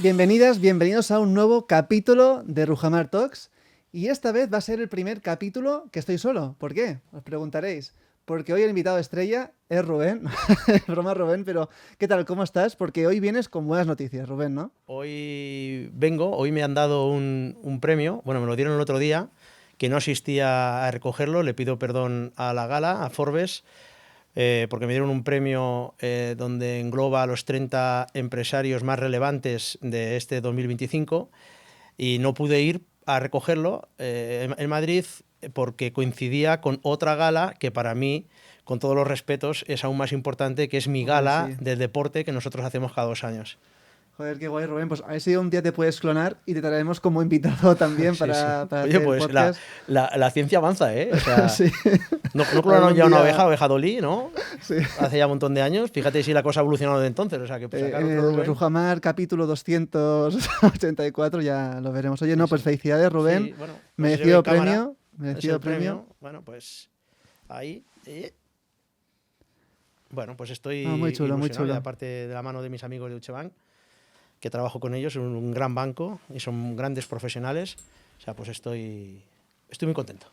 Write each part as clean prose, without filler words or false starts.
Bienvenidas, bienvenidos a un nuevo capítulo de Rujamar Talks. Y esta vez va a ser el primer capítulo que estoy solo. ¿Por qué? Os preguntaréis. Porque hoy el invitado estrella es Rubén. Broma, Rubén, pero ¿qué tal? ¿Cómo estás? Porque hoy vienes con buenas noticias, Rubén, ¿no? Hoy me han dado un premio, bueno, me lo dieron el otro día, que no asistía a recogerlo, le pido perdón a la gala, a Forbes, porque me dieron un premio donde engloba a los 30 empresarios más relevantes de este 2025 y no pude ir a recogerlo en Madrid porque coincidía con otra gala que para mí, con todos los respetos, es aún más importante, que es mi gala Sí. del deporte que nosotros hacemos cada 2 años. Joder, qué guay, Rubén. Pues a ver si un día te puedes clonar y te traeremos como invitado también Sí, sí. para Oye, hacer el pues podcast. la ciencia avanza, ¿eh? O sea, Sí. no clonaron Algún ya una día. oveja Dolly, ¿no? Sí. Hace ya un montón de años. Fíjate si la cosa ha evolucionado de entonces. O sea, que pues, sacar En otro el Rubén. Rujamar capítulo 284 ya lo veremos. Oye, Sí, no, pues sí. felicidades, Rubén. Sí, bueno, no sé si se ve en Merecido cámara. premio. Es Merecido el premio. premio. Bueno, pues ahí. Bueno, pues Ah, muy estoy chulo, muy ilusionado. Y chulo. aparte de la mano de mis amigos de Deutsche Bank, que trabajo con ellos, en un gran banco y son grandes profesionales. O sea, pues estoy muy contento.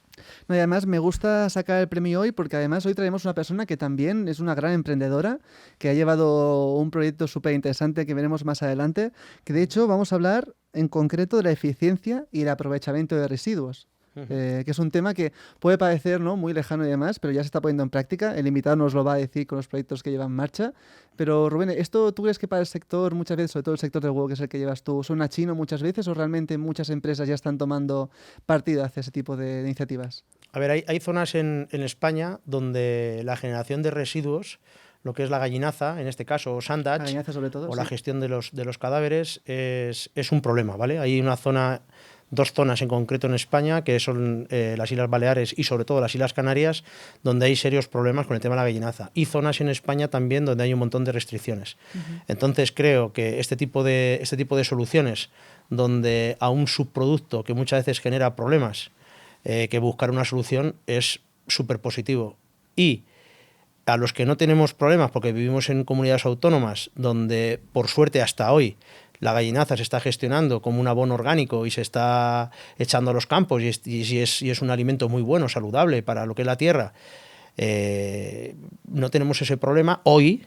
No, y además me gusta sacar el premio hoy porque además hoy traemos una persona que también es una gran emprendedora, que ha llevado un proyecto súper interesante que veremos más adelante, que de hecho vamos a hablar en concreto de la eficiencia y el aprovechamiento de residuos. Que es un tema que puede parecer, ¿no?, muy lejano y demás, pero ya se está poniendo en práctica. El invitado nos lo va a decir con los proyectos que lleva en marcha. Pero Rubén, ¿esto tú crees que para el sector, muchas veces, sobre todo el sector del huevo, que es el que llevas tú, suena chino muchas veces o realmente muchas empresas ya están tomando partido hacia ese tipo de iniciativas? A ver, hay zonas en España donde la generación de residuos, lo que es la gallinaza, en este caso, o La sandage, gañaza sobre todo, o la sí. gestión de los cadáveres, es un problema, ¿vale? Hay dos zonas en concreto en España, que son las Islas Baleares y sobre todo las Islas Canarias, donde hay serios problemas con el tema de la gallinaza. Y zonas en España también donde hay un montón de restricciones. Entonces creo que este tipo de soluciones, donde a un subproducto que muchas veces genera problemas, que buscar una solución es súper positivo. Y a los que no tenemos problemas, porque vivimos en comunidades autónomas donde, por suerte, hasta hoy, la gallinaza se está gestionando como un abono orgánico y se está echando a los campos y es un alimento muy bueno, saludable para lo que es la tierra, no tenemos ese problema. Hoy,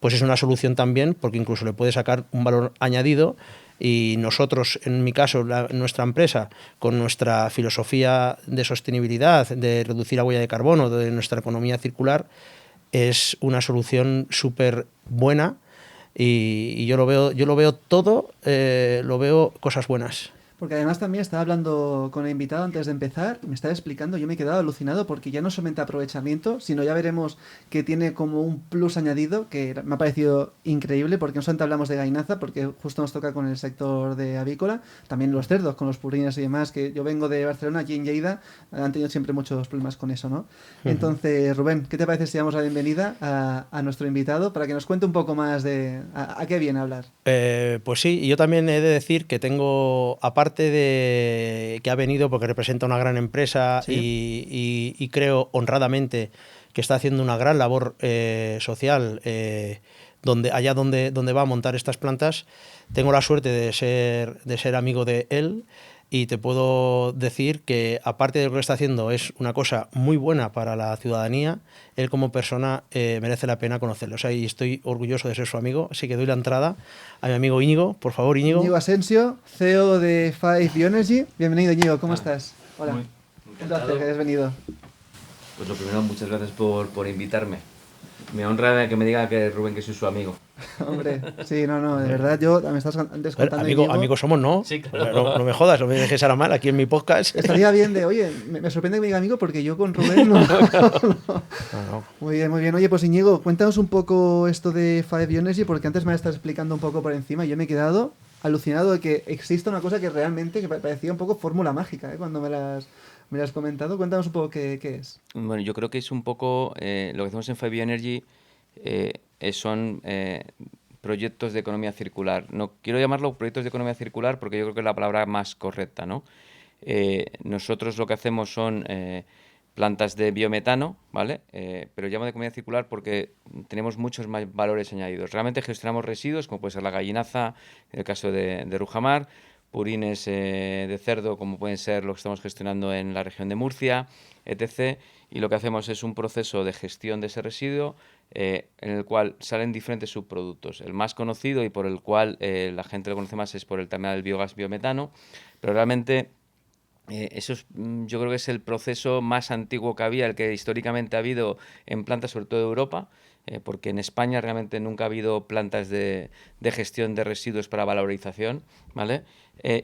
pues es una solución también, porque incluso le puede sacar un valor añadido. Y nosotros, en mi caso, nuestra empresa, con nuestra filosofía de sostenibilidad, de reducir la huella de carbono, de nuestra economía circular, es una solución súper buena y yo lo veo todo, lo veo cosas buenas. Porque además también estaba hablando con el invitado antes de empezar, me estaba explicando, yo me he quedado alucinado porque ya no solamente aprovechamiento, sino ya veremos que tiene como un plus añadido que me ha parecido increíble porque no solamente hablamos de gainaza, porque justo nos toca con el sector de avícola, también los cerdos, con los purines y demás, que yo vengo de Barcelona, aquí en Lleida, han tenido siempre muchos problemas con eso, ¿no? Entonces, Rubén, ¿qué te parece si damos la bienvenida a nuestro invitado para que nos cuente un poco más de a qué viene a hablar? Pues sí, y yo también he de decir que tengo, aparte de que ha venido porque representa una gran empresa Sí. y creo honradamente que está haciendo una gran labor social donde va a montar estas plantas, tengo la suerte de ser amigo de él. Y te puedo decir que, aparte de lo que está haciendo, es una cosa muy buena para la ciudadanía. Él como persona merece la pena conocerlo. O sea, y estoy orgulloso de ser su amigo. Así que doy la entrada a mi amigo Íñigo. Por favor, Íñigo Íñigo. Asensio, CEO de Five Bioenergy. Bienvenido, Íñigo, ¿cómo estás? Hola. Muy Un encantado. placer que hayas venido. Pues lo primero, muchas gracias por invitarme. Me honra que me diga que Rubén que soy su amigo. Hombre, sí, no, de verdad, yo me estás antes contando, Íñigo. Amigos somos, ¿no? Sí, claro. No me jodas, no me dejes ahora mal aquí en mi podcast. Estaría bien de, oye, me sorprende que me diga amigo porque yo con Rubén no. No. Muy bien, muy bien. Oye, pues Íñigo, cuéntanos un poco esto de Five Bioenergy porque antes me estás explicando un poco por encima y yo me he quedado alucinado de que exista una cosa que realmente que parecía un poco fórmula mágica, ¿eh? Cuando me las has comentado. Cuéntanos un poco qué es. Bueno, yo creo que es un poco lo que hacemos en Five Energy son proyectos de economía circular. No quiero llamarlo proyectos de economía circular porque yo creo que es la palabra más correcta, ¿no? Nosotros lo que hacemos son plantas de biometano, ¿vale? Pero llamo de economía circular porque tenemos muchos más valores añadidos. Realmente gestionamos residuos, como puede ser la gallinaza, en el caso de Rujamar, purines de cerdo, como pueden ser lo que estamos gestionando en la región de Murcia, etc. Y lo que hacemos es un proceso de gestión de ese residuo en el cual salen diferentes subproductos. El más conocido y por el cual la gente lo conoce más es por el tema del biogás biometano, pero realmente yo creo que es el proceso más antiguo que había, el que históricamente ha habido en plantas, sobre todo de Europa, porque en España realmente nunca ha habido plantas de gestión de residuos para valorización, ¿vale?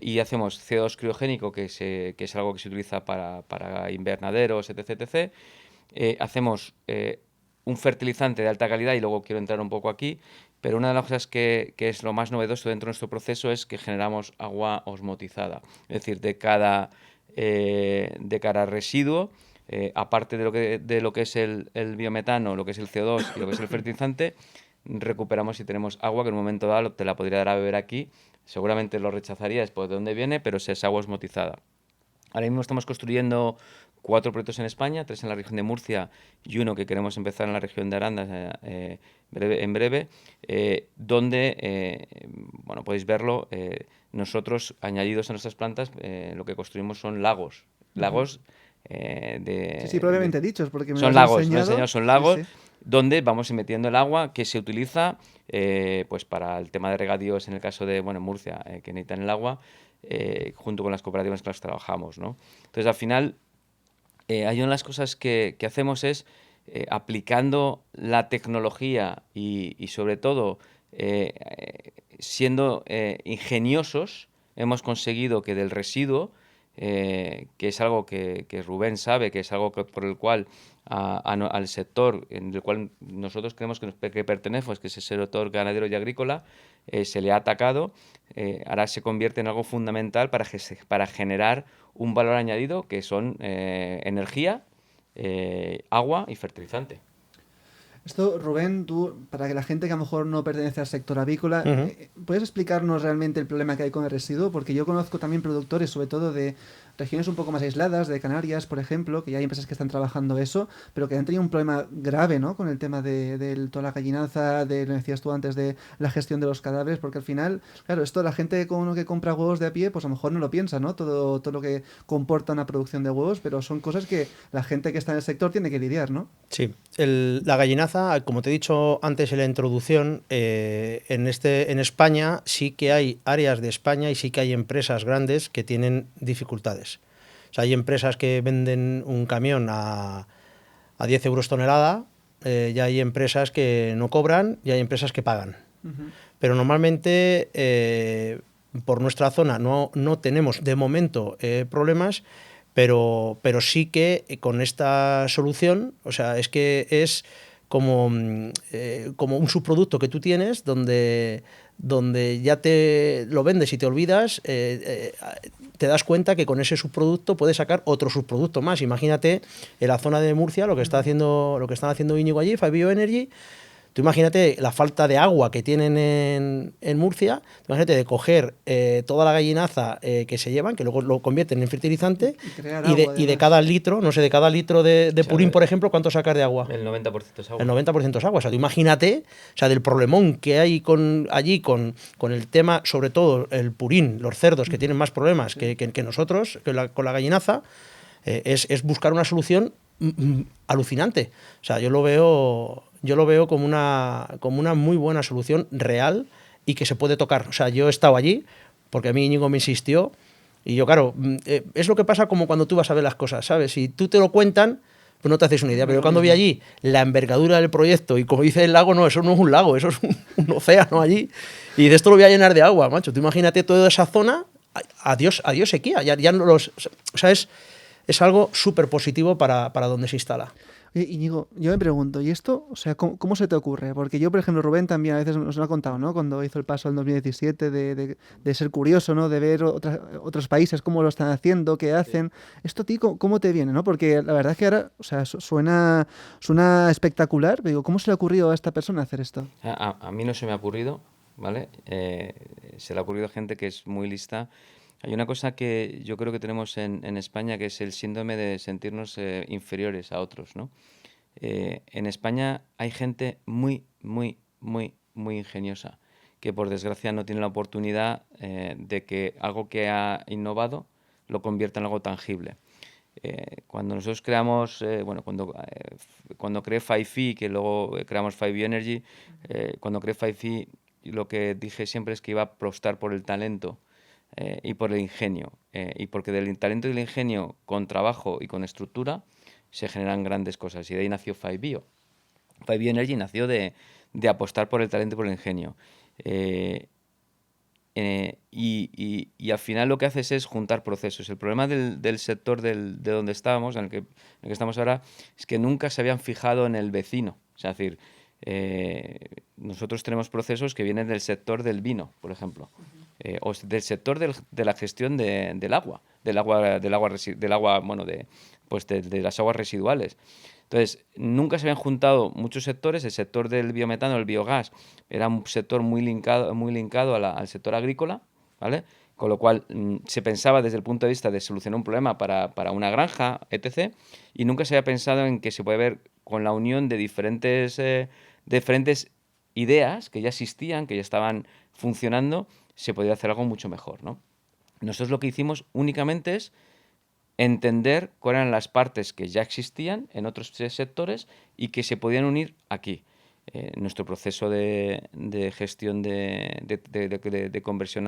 Y hacemos CO2 criogénico, que es algo que se utiliza para invernaderos, etc. etc. Hacemos un fertilizante de alta calidad, y luego quiero entrar un poco aquí, pero una de las cosas que es lo más novedoso dentro de nuestro proceso es que generamos agua osmotizada, es decir, de cada residuo, aparte de lo que es el biometano, lo que es el CO2 y lo que es el fertilizante, recuperamos y tenemos agua que en un momento dado te la podría dar a beber aquí. Seguramente lo rechazarías por de dónde viene, pero es agua osmotizada. Ahora mismo estamos construyendo 4 proyectos en España, 3 en la región de Murcia y uno que queremos empezar en la región de Aranda en breve, donde, bueno, podéis verlo, nosotros, añadidos a nuestras plantas, lo que construimos son lagos. Lagos Sí, propiamente dichos, porque me lo son has lagos, enseñado. son Sí, lagos sí. donde vamos metiendo el agua que se utiliza pues para el tema de regadíos, en el caso de, bueno, en Murcia, que necesitan el agua, junto con las cooperativas que las trabajamos, ¿no? Entonces, al final, hay una de las cosas que hacemos es, aplicando la tecnología y sobre todo, siendo ingeniosos, hemos conseguido que del residuo, que es algo que Rubén sabe, que es algo por el cual al sector en el cual nosotros creemos que pertenecemos, que es el sector ganadero y agrícola, se le ha atacado, ahora se convierte en algo fundamental para generar un valor añadido, que son energía, agua y fertilizante. Esto, Rubén, tú, para que la gente que a lo mejor no pertenece al sector avícola, ¿puedes explicarnos realmente el problema que hay con el residuo? Porque yo conozco también productores, sobre todo de regiones un poco más aisladas, de Canarias, por ejemplo, que ya hay empresas que están trabajando eso, pero que han tenido un problema grave, ¿no? Con el tema de toda la gallinaza, de lo que decías tú antes, de la gestión de los cadáveres, porque al final, claro, esto la gente que compra huevos de a pie, pues a lo mejor no lo piensa, ¿no? Todo lo que comporta una producción de huevos, pero son cosas que la gente que está en el sector tiene que lidiar, ¿no? Sí, la gallinaza, como te he dicho antes en la introducción, en España sí que hay áreas de España y sí que hay empresas grandes que tienen dificultades. O sea, hay empresas que venden un camión a 10 euros tonelada, y hay empresas que no cobran y hay empresas que pagan. Pero normalmente por nuestra zona no tenemos de momento problemas, pero sí que con esta solución, o sea, es que es como un subproducto que tú tienes donde ya te lo vendes y te olvidas, te das cuenta que con ese subproducto puedes sacar otro subproducto más. Imagínate en la zona de Murcia lo que están haciendo Íñigo allí, FiveBioEnergy. Tú imagínate la falta de agua que tienen en Murcia, imagínate de coger toda la gallinaza que se llevan, que luego lo convierten en fertilizante, y de cada litro, no sé, de cada litro de purín, por ejemplo, ¿cuánto sacas de agua? El 90% es agua. El 90% es agua. O sea, tú imagínate, o sea, del problemón que hay allí con el tema, sobre todo el purín, los cerdos que tienen más problemas que nosotros, con la gallinaza, es buscar una solución alucinante. O sea, yo lo veo como una muy buena solución real y que se puede tocar. O sea, yo he estado allí porque a mí Íñigo me insistió y yo, claro, es lo que pasa como cuando tú vas a ver las cosas, ¿sabes? Si tú te lo cuentan, pues no te haces una idea. Pero yo cuando vi allí la envergadura del proyecto y como dice el lago, no, eso no es un lago, eso es un océano allí. Y de esto lo voy a llenar de agua, macho. Tú imagínate toda esa zona, adiós sequía. Ya no o sea, es algo súper positivo para donde se instala. Oye, Íñigo, yo me pregunto, ¿y esto, o sea, cómo se te ocurre? Porque yo, por ejemplo, Rubén también a veces nos lo ha contado, ¿no? Cuando hizo el paso en 2017 de ser curioso, ¿no? De ver otros países, cómo lo están haciendo, qué hacen. ¿Esto a ti cómo te viene, no? Porque la verdad es que ahora, o sea, suena espectacular, pero digo, ¿cómo se le ha ocurrido a esta persona hacer esto? A mí no se me ha ocurrido, ¿vale? Se le ha ocurrido a gente que es muy lista Hay una cosa que yo creo que tenemos en España, que es el síndrome de sentirnos inferiores a otros, ¿no? En España hay gente muy, muy, muy, muy ingeniosa, que por desgracia no tiene la oportunidad de que algo que ha innovado lo convierta en algo tangible. Cuando nosotros creamos, cuando creé 5E, que luego creamos 5E Energy, cuando creé 5E, lo que dije siempre es que iba a apostar por el talento y por el ingenio. Y porque del talento y del ingenio, con trabajo y con estructura, se generan grandes cosas. Y de ahí nació 5E. 5E Energy nació de apostar por el talento y por el ingenio. Eh, y al final lo que haces es juntar procesos. El problema del sector de donde estábamos, en el que estamos ahora, es que nunca se habían fijado en el vecino. O sea, es decir, nosotros tenemos procesos que vienen del sector del vino, por ejemplo, o del sector de la gestión de las aguas residuales. Entonces, nunca se habían juntado muchos sectores. El sector del biometano, el biogás, era un sector muy linkado al sector agrícola, ¿vale? Con lo cual se pensaba desde el punto de vista de solucionar un problema para una granja, etc. Y nunca se había pensado en que se puede ver con la unión de diferentes ideas que ya existían, que ya estaban funcionando, se podía hacer algo mucho mejor, ¿no? Nosotros lo que hicimos únicamente es entender cuáles eran las partes que ya existían en otros sectores y que se podían unir aquí. Nuestro proceso de gestión de conversión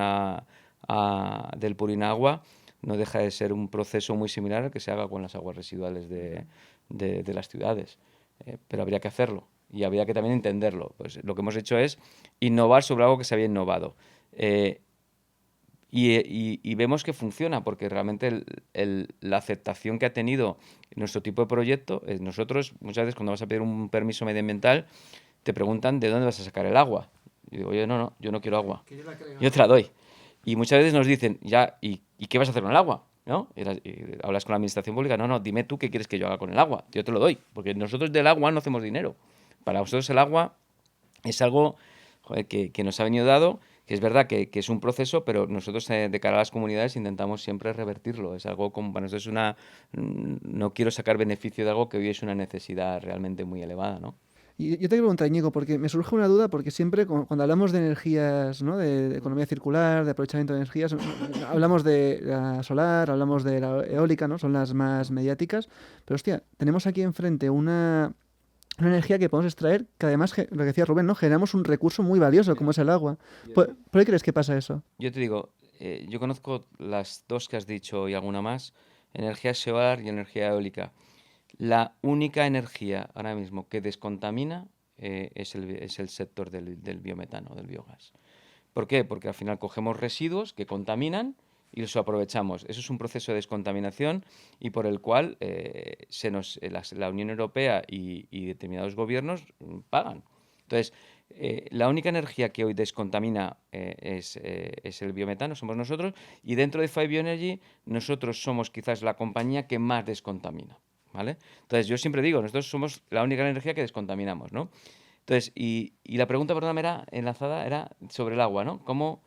del purín a agua no deja de ser un proceso muy similar al que se haga con las aguas residuales de las ciudades. Pero habría que hacerlo y habría que también entenderlo. Pues lo que hemos hecho es innovar sobre algo que se había innovado. Y vemos que funciona, porque realmente la aceptación que ha tenido nuestro tipo de proyecto, nosotros muchas veces cuando vas a pedir un permiso medioambiental, te preguntan de dónde vas a sacar el agua. Y digo, oye, no, yo no quiero agua, yo te la doy. Y muchas veces nos dicen, ya, ¿y qué vas a hacer con el agua? ¿No? Y hablas con la administración pública, no, dime tú qué quieres que yo haga con el agua, yo te lo doy, porque nosotros del agua no hacemos dinero. Para nosotros el agua es algo, joder, que nos ha venido dado, que es verdad que es un proceso, pero nosotros de cara a las comunidades intentamos siempre revertirlo. Es algo como para nosotros no quiero sacar beneficio de algo que hoy es una necesidad realmente muy elevada, ¿no? Y yo te quiero preguntar, Íñigo, porque me surge una duda, porque siempre cuando hablamos de energías, ¿no? De economía circular, de aprovechamiento de energías, hablamos de la solar, hablamos de la eólica, ¿no? Son las más mediáticas. Pero hostia, tenemos aquí enfrente una energía que podemos extraer, que además, lo que decía Rubén, ¿no? Generamos un recurso muy valioso, como es el agua. ¿Por qué crees que pasa eso? Yo te digo, yo conozco las dos que has dicho y alguna más, energía solar y energía eólica. La única energía ahora mismo que descontamina es el sector del biometano, del biogás. ¿Por qué? Porque al final cogemos residuos que contaminan y los aprovechamos. Eso es un proceso de descontaminación y por el cual la Unión Europea y determinados gobiernos pagan. Entonces, la única energía que hoy descontamina es el biometano, somos nosotros, y dentro de 5 Energy nosotros somos quizás la compañía que más descontamina, ¿vale? Entonces, yo siempre digo, nosotros somos la única energía que descontaminamos, ¿no? Entonces, y la pregunta, perdón, era enlazada, era sobre el agua, ¿no? ¿Cómo?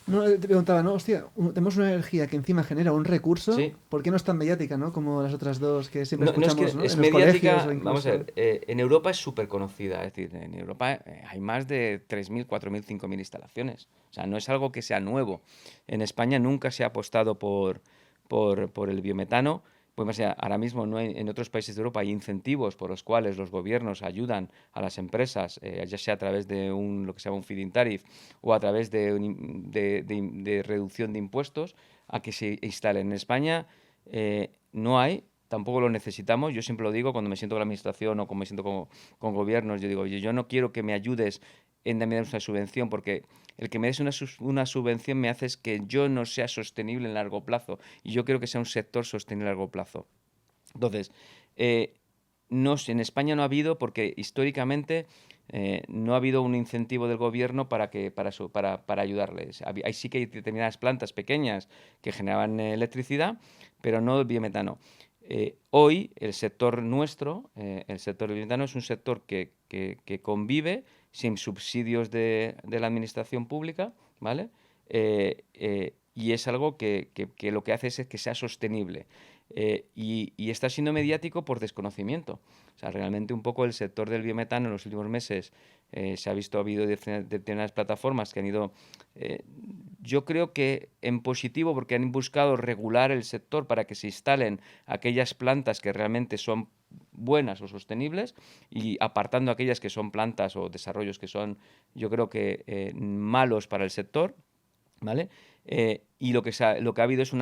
No, te preguntaba, ¿no? Hostia, tenemos una energía que encima genera un recurso, Sí. ¿por qué no es tan mediática, ¿no? Como las otras dos que siempre No es que escuchamos, ¿no? es En los colegios mediática, o vamos a incluso... ver, en Europa es súper conocida, es decir, en Europa hay más de 3.000, 4.000, 5.000 instalaciones, o sea, no es algo que sea nuevo. En España nunca se ha apostado por el biometano, pues más allá, ahora mismo no en otros países de Europa hay incentivos por los cuales los gobiernos ayudan a las empresas, ya sea a través de lo que se llama un feed-in tariff o a través de reducción de impuestos a que se instalen. En España no hay, tampoco lo necesitamos. Yo siempre lo digo cuando me siento con la administración o cuando me siento con gobiernos. Yo digo, oye, yo no quiero que me ayudes en darme una subvención, porque el que me des una subvención me hace es que yo no sea sostenible en largo plazo. Y yo quiero que sea un sector sostenible a largo plazo. Entonces, no, en España no ha habido, porque históricamente no ha habido un incentivo del gobierno para ayudarles. Hay sí que hay determinadas plantas pequeñas que generaban electricidad, pero no el biometano. Hoy el sector nuestro, el sector del biometano, es un sector que convive sin subsidios de la administración pública, ¿vale? y es algo que lo que hace es que sea sostenible. Y está siendo mediático por desconocimiento. O sea, realmente un poco el sector del biometano en los últimos meses se ha visto, ha habido determinadas plataformas que han ido, yo creo que en positivo, porque han buscado regular el sector para que se instalen aquellas plantas que realmente son buenas o sostenibles, y apartando aquellas que son plantas o desarrollos que son, yo creo que malos para el sector, ¿vale? Y lo que ha habido es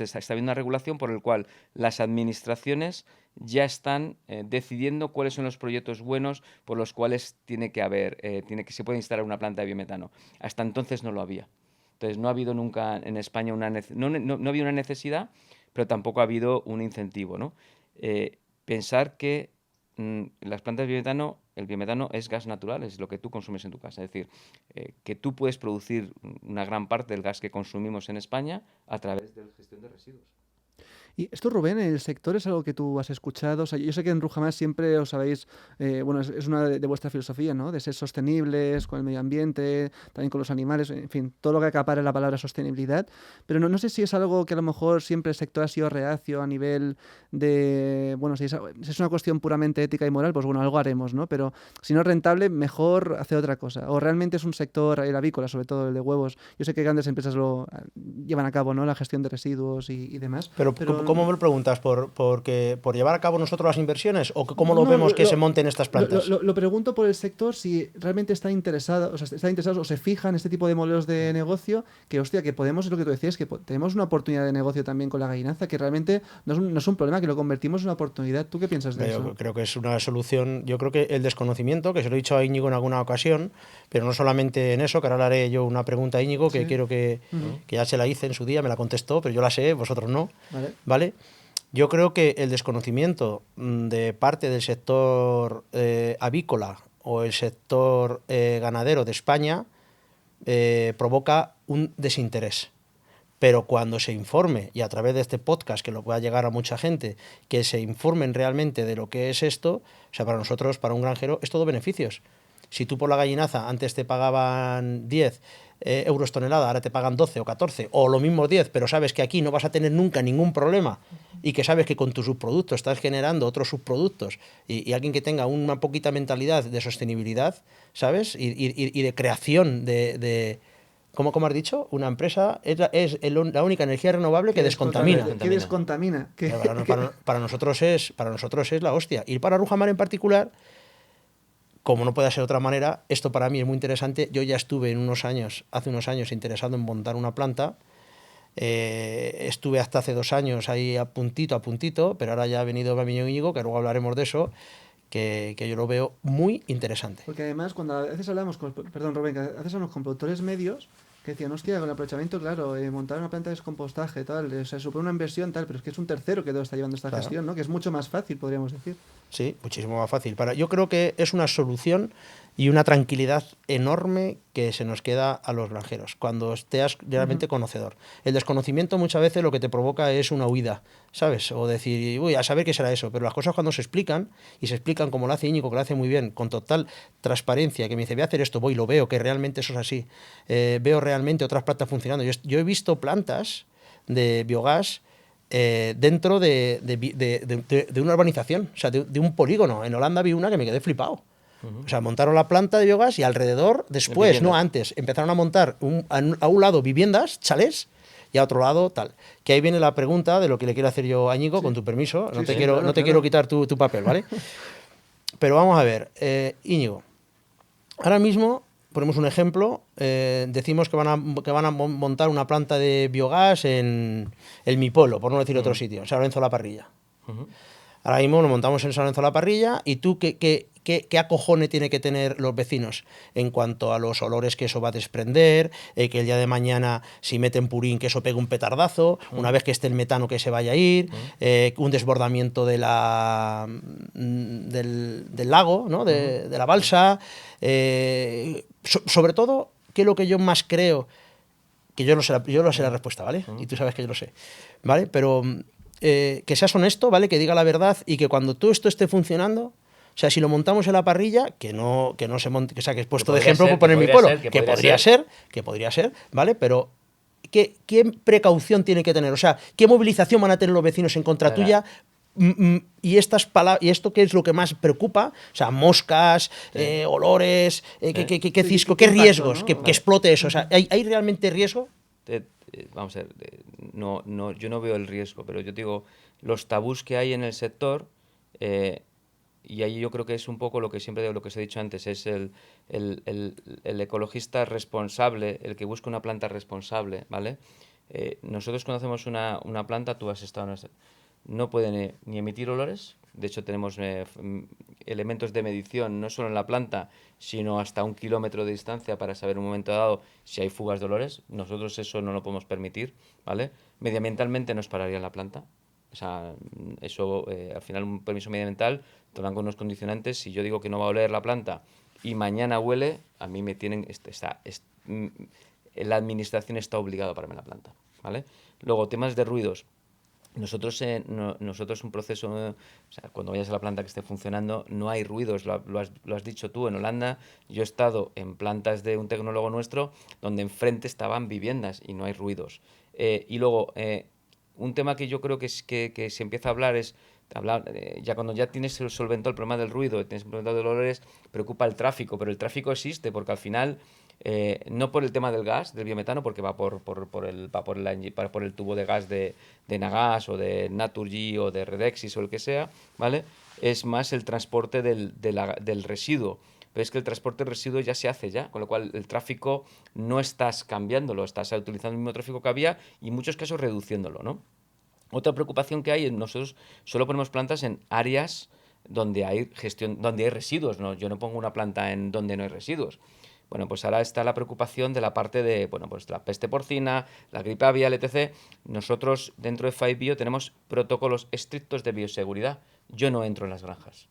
está habiendo una regulación por el cual las administraciones ya están decidiendo cuáles son los proyectos buenos por los cuales se puede instalar una planta de biometano. Hasta entonces no lo había. Entonces no ha habido nunca en España no había una necesidad, pero tampoco ha habido un incentivo, ¿no? Pensar que las plantas de biometano, el biometano es gas natural, es lo que tú consumes en tu casa. Es decir, que tú puedes producir una gran parte del gas que consumimos en España a través de la gestión de residuos. Y esto, Rubén, el sector es algo que tú has escuchado. O sea, yo sé que en Rujamar siempre os habéis, bueno, es una de vuestra filosofía, ¿no? De ser sostenibles con el medio ambiente, también con los animales, en fin, todo lo que acapara la palabra sostenibilidad. Pero no sé si es algo que a lo mejor siempre el sector ha sido reacio a nivel de, bueno, si es una cuestión puramente ética y moral, pues bueno, algo haremos, ¿no? Pero si no es rentable, mejor hacer otra cosa. O realmente es un sector, el avícola, sobre todo el de huevos. Yo sé que grandes empresas lo llevan a cabo, ¿no? La gestión de residuos y demás. Pero ¿cómo me lo preguntas? ¿Por llevar a cabo nosotros las inversiones? ¿O cómo lo vemos que se monten estas plantas? Lo pregunto por el sector, si realmente está interesado, o sea, está interesado o se fija en este tipo de modelos de negocio, que hostia, que podemos, es lo que tú decías, que tenemos una oportunidad de negocio también con la gallinaza, que realmente no es un problema, que lo convertimos en una oportunidad. ¿Tú qué piensas de eso? Yo creo que es una solución. Yo creo que el desconocimiento, que se lo he dicho a Íñigo en alguna ocasión, pero no solamente en eso, que ahora le haré yo una pregunta a Íñigo, que quiero que ya se la hice en su día, me la contestó, pero yo la sé, vosotros no. ¿Vale? Yo creo que el desconocimiento de parte del sector avícola o el sector ganadero de España provoca un desinterés. Pero cuando se informe, y a través de este podcast, que lo pueda llegar a mucha gente, que se informen realmente de lo que es esto, o sea, para nosotros, para un granjero, es todo beneficios. Si tú por la gallinaza antes te pagaban 10 euros tonelada, ahora te pagan 12 o 14, o lo mismo 10, pero sabes que aquí no vas a tener nunca ningún problema y que sabes que con tu subproducto estás generando otros subproductos y alguien que tenga una poquita mentalidad de sostenibilidad, ¿sabes? Y de creación de ¿cómo has dicho? Una empresa es la única energía renovable que descontamina. Que descontamina. Para nosotros es la hostia. Y para Rujamar en particular, como no puede ser de otra manera, esto para mí es muy interesante. Yo ya estuve hace unos años interesado en montar una planta. Estuve hasta hace 2 años ahí a puntito, pero ahora ya ha venido Bamiño Íñigo, que luego hablaremos de eso, que yo lo veo muy interesante. Porque además, cuando a veces hablamos con productores medios, que decían, hostia, con el aprovechamiento, claro, montar una planta de descompostaje, tal, o sea, supone una inversión, tal, pero es que es un tercero que todo está llevando esta gestión, ¿no? Que es mucho más fácil, podríamos decir. Sí, muchísimo más fácil. Yo creo que es una solución y una tranquilidad enorme que se nos queda a los granjeros cuando estés realmente conocedor. El desconocimiento muchas veces lo que te provoca es una huida, ¿sabes? O decir, uy, a saber qué será eso. Pero las cosas cuando se explican, y se explican como lo hace Íñigo, que lo hace muy bien, con total transparencia, que me dice, voy a hacer esto, voy, lo veo, que realmente eso es así. Veo realmente otras plantas funcionando. Yo he visto plantas de biogás dentro de una urbanización, o sea, de un polígono. En Holanda vi una que me quedé flipado. O sea, montaron la planta de biogás y alrededor, después, no antes, empezaron a montar a un lado viviendas, chalés, y a otro lado tal. Que ahí viene la pregunta de lo que le quiero hacer yo a Íñigo, con tu permiso. No te quiero quitar tu papel, ¿vale? Pero vamos a ver, Íñigo, ahora mismo ponemos un ejemplo, decimos que van a montar una planta de biogás en el Mi Pueblo, por no decir otro sitio, en San Lorenzo de la Parrilla. Ahora mismo nos montamos en San Lorenzo de la Parrilla y tú, ¿qué acojone tiene que tener los vecinos en cuanto a los olores que eso va a desprender, que el día de mañana si meten purín que eso pegue un petardazo, una vez que esté el metano que se vaya a ir, un desbordamiento del lago, ¿no? de la balsa, sobre todo, que es lo que yo más creo, que yo lo sé la respuesta, ¿vale? Y tú sabes que yo lo sé, ¿vale? Pero que seas honesto, ¿vale? Que diga la verdad y que cuando todo esto esté funcionando, o sea, si lo montamos en la parrilla, que no se monte, que es puesto de ejemplo por poner Mi Pueblo, que podría ser, ¿vale? Pero ¿qué precaución tiene que tener? O sea, ¿qué movilización van a tener los vecinos en contra tuya? Y esto qué es lo que más preocupa, o sea, moscas, olores, qué cisco, qué riesgos, impacto, ¿no? que explote eso. O sea, ¿hay realmente riesgo? Vamos a ver, yo no veo el riesgo, pero yo digo, los tabús que hay en el sector, y ahí yo creo que es un poco lo que siempre lo que os he dicho antes, es el ecologista responsable, el que busca una planta responsable, ¿vale? Nosotros cuando hacemos una planta, tú has estado no puede ni emitir olores. De hecho, tenemos elementos de medición no solo en la planta, sino hasta 1 kilómetro de distancia para saber en un momento dado si hay fugas de olores. Nosotros eso no lo podemos permitir, ¿vale? Medioambientalmente nos pararía la planta. O sea, eso, al final, un permiso medioambiental te dan con unos condicionantes. Si yo digo que no va a oler la planta y mañana huele, a mí me tienen... la administración está obligada a pararme la planta, ¿vale? Luego, temas de ruidos. Nosotros un proceso, o sea, cuando vayas a la planta que esté funcionando, no hay ruidos, lo has dicho tú, en Holanda yo he estado en plantas de un tecnólogo nuestro donde enfrente estaban viviendas y no hay ruidos. Y luego, un tema que yo creo que se empieza a hablar es, ya cuando ya tienes solventado el problema del ruido, tienes solventado de olores, preocupa el tráfico, pero el tráfico existe porque al final... no por el tema del gas, del biometano, porque va por el tubo de gas de Nagas o de Naturgy o de Redexis o el que sea, ¿vale? Es más el transporte del residuo. Pero es que el transporte del residuo ya se hace ya, con lo cual el tráfico no estás cambiándolo, estás utilizando el mismo tráfico que había y en muchos casos reduciéndolo, ¿no? Otra preocupación que hay, nosotros solo ponemos plantas en áreas donde hay donde hay residuos, ¿no? Yo no pongo una planta en donde no hay residuos. Bueno, pues ahora está la preocupación de la parte de, bueno, pues la peste porcina, la gripe aviar, etc. Nosotros dentro de 5Bio tenemos protocolos estrictos de bioseguridad. Yo no entro en las granjas.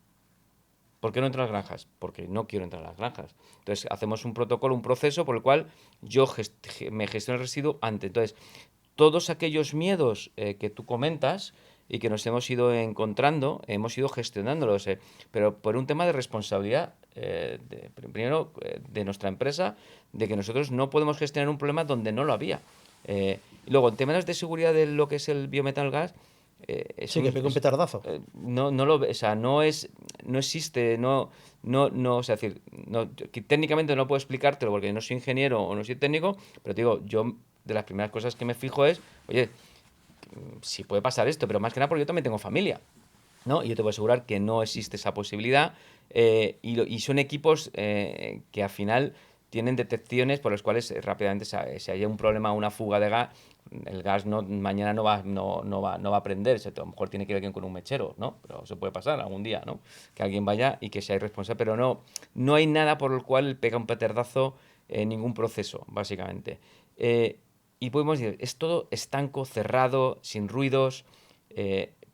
¿Por qué no entro en las granjas? Porque no quiero entrar en las granjas. Entonces hacemos un protocolo, un proceso por el cual yo me gestiono el residuo antes. Entonces, todos aquellos miedos que tú comentas y que nos hemos ido encontrando, hemos ido gestionándolos, pero por un tema de responsabilidad, primero de nuestra empresa, de que nosotros no podemos gestionar un problema donde no lo había. Y luego, en temas de seguridad de lo que es el biometanol gas, Sí, que pega un petardazo. o sea, no existe, o sea, decir, que técnicamente no puedo explicártelo porque no soy ingeniero o no soy técnico, pero te digo, yo de las primeras cosas que me fijo es, oye, si puede pasar esto, pero más que nada porque yo también tengo familia, ¿no? Y yo te puedo asegurar que no existe esa posibilidad y son equipos que al final tienen detecciones por las cuales rápidamente si hay un problema, una fuga de gas, el gas mañana no va a prender, a lo mejor tiene que ir alguien con un mechero, ¿no? Pero eso puede pasar algún día, ¿no? Que alguien vaya y que sea irresponsable, pero no hay nada por el cual pega un petardazo en ningún proceso, básicamente. Y podemos decir, es todo estanco, cerrado, sin ruidos,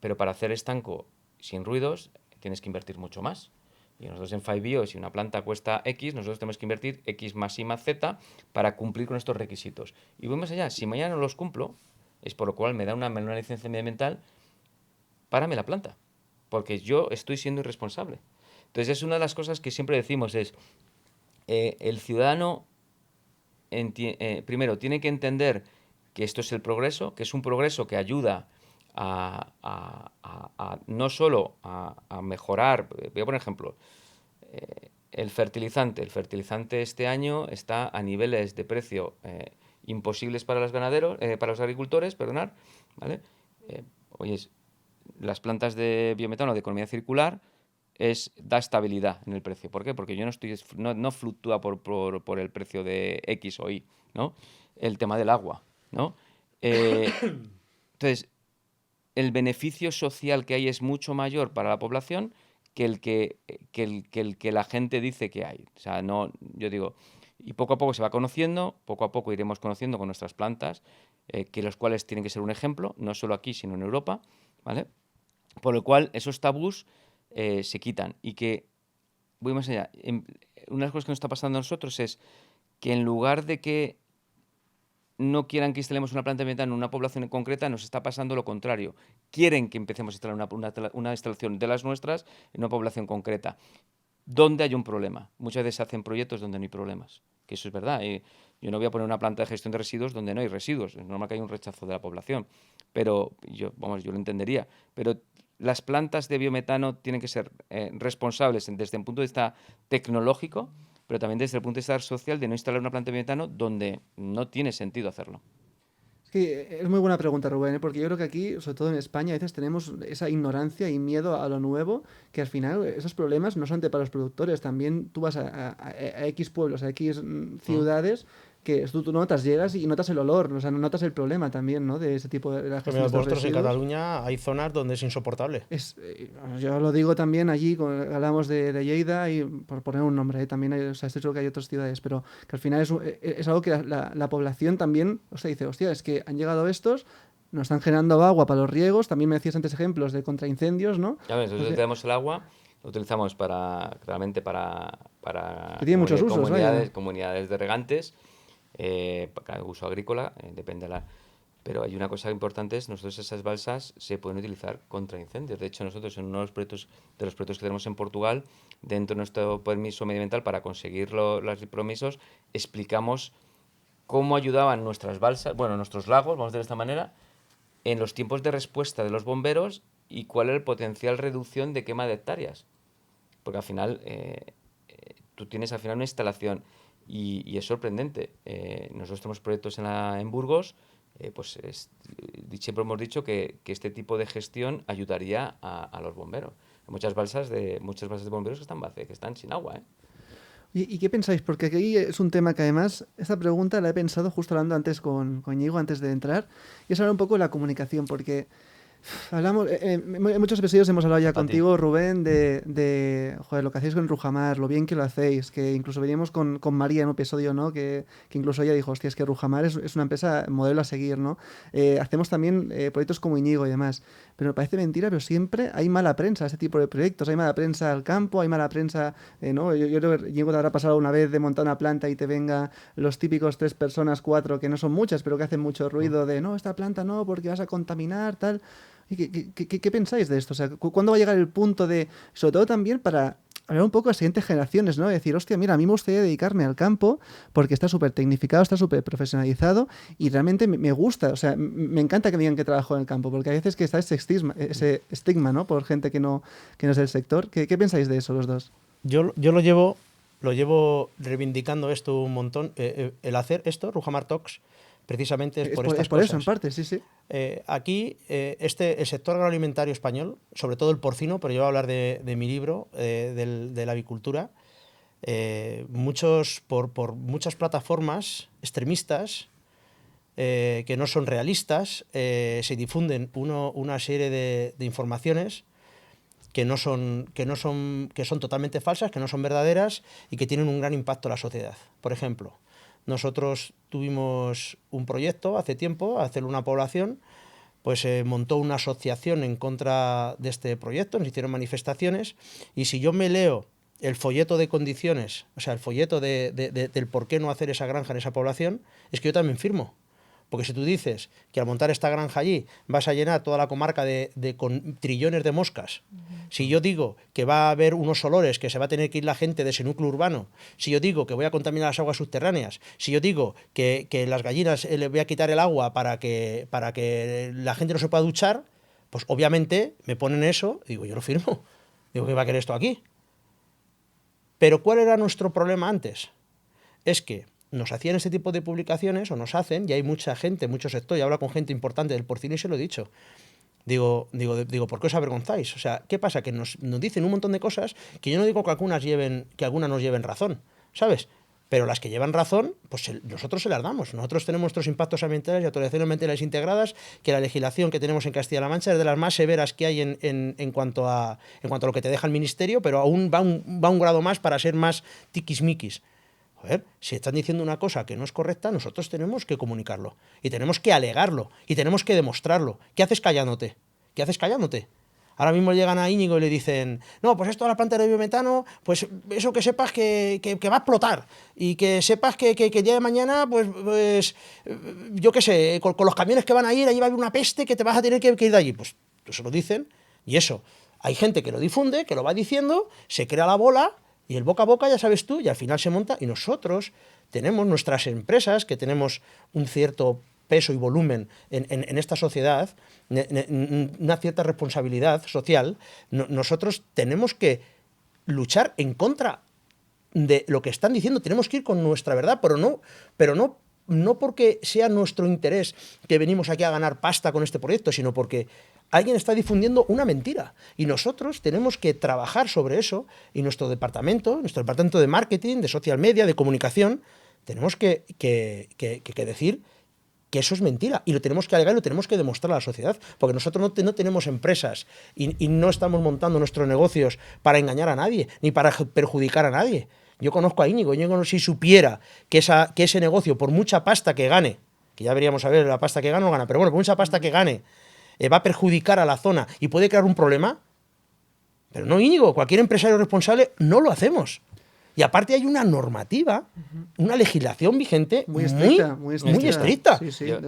pero para hacer estanco sin ruidos tienes que invertir mucho más. Y nosotros en 5Bio, si una planta cuesta X, nosotros tenemos que invertir X más Y más Z para cumplir con estos requisitos. Y voy más allá, si mañana no los cumplo, es por lo cual me da una licencia medioambiental, párame la planta, porque yo estoy siendo irresponsable. Entonces es una de las cosas que siempre decimos, es el ciudadano primero tiene que entender que esto es el progreso, que es un progreso que ayuda no solo a mejorar, voy a poner ejemplo, el fertilizante. El fertilizante este año está a niveles de precio imposibles para los ganaderos, para los agricultores, perdonad, ¿vale? Oye, las plantas de biometano de economía circular da estabilidad en el precio. ¿Por qué? Porque yo no fluctúa por el precio de X o Y, ¿no? El tema del agua, ¿no? Entonces, el beneficio social que hay es mucho mayor para la población que el que la gente dice que hay. O sea, no, yo digo, y poco a poco se va conociendo, poco a poco iremos conociendo con nuestras plantas, que los cuales tienen que ser un ejemplo, no solo aquí, sino en Europa, ¿vale? Por lo cual, esos tabús se quitan. Y que, voy más allá, una de las cosas que nos está pasando a nosotros es que en lugar de que no quieran que instalemos una planta de metano en una población en concreta, nos está pasando lo contrario. Quieren que empecemos a instalar una instalación de las nuestras en una población concreta, donde hay un problema. Muchas veces se hacen proyectos donde no hay problemas. que eso es verdad. Yo no voy a poner una planta de gestión de residuos donde no hay residuos. Es normal que haya un rechazo de la población. Pero yo lo entendería. Pero las plantas de biometano tienen que ser responsables desde el punto de vista tecnológico, pero también desde el punto de vista social, de no instalar una planta de biometano donde no tiene sentido hacerlo. Sí, es muy buena pregunta, Rubén, ¿eh? Porque yo creo que aquí, sobre todo en España, a veces tenemos esa ignorancia y miedo a lo nuevo, que al final esos problemas no son para los productores, también tú vas a X pueblos, a X ciudades, que tú notas, llegas y notas el olor, o sea, notas el problema también, ¿no? De ese tipo de la gestión de estos Vosotros en residuos. Cataluña hay zonas donde es insoportable. Yo lo digo también allí, hablamos de Lleida, y por poner un nombre, también hay, o sea, estoy seguro que hay otras ciudades, pero que al final es algo que la población también, o sea, dice, hostia, es que han llegado estos, nos están generando agua para los riegos, también me decías antes ejemplos de contraincendios, ¿no? Ya ves, nosotros tenemos el agua, lo utilizamos realmente para Que tiene muchos usos, comunidades de regantes, para uso agrícola, depende de la... Pero hay una cosa importante, es nosotros esas balsas se pueden utilizar contra incendios. De hecho, nosotros en uno de los proyectos que tenemos en Portugal, dentro de nuestro permiso medioambiental para conseguir los permisos, explicamos cómo ayudaban nuestras balsas, nuestros lagos, vamos a decir de esta manera, en los tiempos de respuesta de los bomberos y cuál era el potencial reducción de quema de hectáreas. Porque al final, tú tienes al final una instalación y es sorprendente. Nosotros tenemos proyectos en Burgos, siempre hemos dicho que este tipo de gestión ayudaría a los bomberos. Hay muchas balsas de bomberos que están sin agua, ¿eh? ¿Y qué pensáis? Porque aquí es un tema que además, esta pregunta la he pensado justo hablando antes con Íñigo, antes de entrar, y es hablar un poco de la comunicación, porque hablamos, en muchos episodios hemos hablado ya contigo, Rubén, de joder, lo que hacéis con Rujamar, lo bien que lo hacéis, que incluso veníamos con María en un episodio, ¿no? Que incluso ella dijo, hostia, es que Rujamar es una empresa modelo a seguir, ¿no? Hacemos también proyectos como Íñigo y demás, pero me parece mentira, pero siempre hay mala prensa a ese tipo de proyectos, hay mala prensa al campo, hay mala prensa, ¿no? Yo creo que Íñigo te habrá pasado una vez de montar una planta y te venga los típicos 3 personas, 4, que no son muchas, pero que hacen mucho ruido de, no, esta planta no, porque vas a contaminar, tal... ¿Qué pensáis de esto? O sea, ¿cuándo va a llegar el punto de, sobre todo también para hablar un poco a las siguientes generaciones, ¿no? Decir, hostia, mira, a mí me gustaría dedicarme al campo porque está súper tecnificado, está súper profesionalizado y realmente me gusta, o sea, me encanta que me digan que trabajo en el campo, porque a veces que está ese estigma, ¿no? Por gente que no es del sector. ¿Qué pensáis de eso los dos? Yo lo llevo reivindicando esto un montón. El hacer esto, Rujamar Talks, precisamente es por estas cosas. Eso, en parte, sí. Aquí, el sector agroalimentario español, sobre todo el porcino, pero yo voy a hablar de mi libro, de la avicultura, por muchas plataformas extremistas que no son realistas, se difunden una serie de informaciones que son totalmente falsas, que no son verdaderas y que tienen un gran impacto en la sociedad. Por ejemplo, nosotros tuvimos un proyecto hace tiempo, hacer una población, pues se montó una asociación en contra de este proyecto, nos hicieron manifestaciones, y si yo me leo el folleto de condiciones, o sea, el folleto del por qué no hacer esa granja en esa población, es que yo también firmo. Porque si tú dices que al montar esta granja allí vas a llenar toda la comarca con trillones de moscas, si yo digo que va a haber unos olores, que se va a tener que ir la gente de ese núcleo urbano, si yo digo que voy a contaminar las aguas subterráneas, si yo digo que las gallinas le voy a quitar el agua para que la gente no se pueda duchar, pues obviamente me ponen eso y digo, yo lo firmo. Digo, ¿qué va a querer esto aquí? Pero ¿cuál era nuestro problema antes? Es que nos hacían este tipo de publicaciones, o nos hacen, y hay mucha gente, mucho sector, y hablo con gente importante del porcino y se lo he dicho. Digo, ¿por qué os avergonzáis? O sea, ¿qué pasa? Que nos dicen un montón de cosas que yo no digo que algunas nos lleven razón, ¿sabes? Pero las que llevan razón, pues nosotros se las damos. Nosotros tenemos nuestros impactos ambientales y autorizaciones ambientales integradas, que la legislación que tenemos en Castilla-La Mancha es de las más severas que hay en cuanto a lo que te deja el ministerio, pero aún va un grado más para ser más tiquismiquis. Joder, si están diciendo una cosa que no es correcta, nosotros tenemos que comunicarlo, y tenemos que alegarlo, y tenemos que demostrarlo. ¿Qué haces callándote? Ahora mismo llegan a Íñigo y le dicen, no, pues esto de la planta de biometano, pues eso que sepas que va a explotar, y que sepas que el día de mañana, pues yo qué sé, con los camiones que van a ir, allí va a haber una peste que te vas a tener que ir de allí. Pues se lo dicen, y eso, hay gente que lo difunde, que lo va diciendo, se crea la bola, Y el boca a boca, ya sabes tú, y al final se monta, y nosotros tenemos nuestras empresas, que tenemos un cierto peso y volumen en esta sociedad, una cierta responsabilidad social, nosotros tenemos que luchar en contra de lo que están diciendo, tenemos que ir con nuestra verdad, no porque sea nuestro interés que venimos aquí a ganar pasta con este proyecto, sino porque alguien está difundiendo una mentira. Y nosotros tenemos que trabajar sobre eso, y nuestro departamento de marketing, de social media, de comunicación, tenemos que decir que eso es mentira, y lo tenemos que alegar y lo tenemos que demostrar a la sociedad, porque nosotros no tenemos empresas y no estamos montando nuestros negocios para engañar a nadie, ni para perjudicar a nadie. Yo conozco a Íñigo, si supiera que ese negocio, por mucha pasta que gane, que ya veríamos a ver la pasta que gana o gana, pero bueno, por mucha pasta que gane, va a perjudicar a la zona y puede crear un problema, pero no, Íñigo, cualquier empresario responsable no lo hacemos. Y aparte hay una normativa, una legislación vigente muy estricta. Sí, sí, yo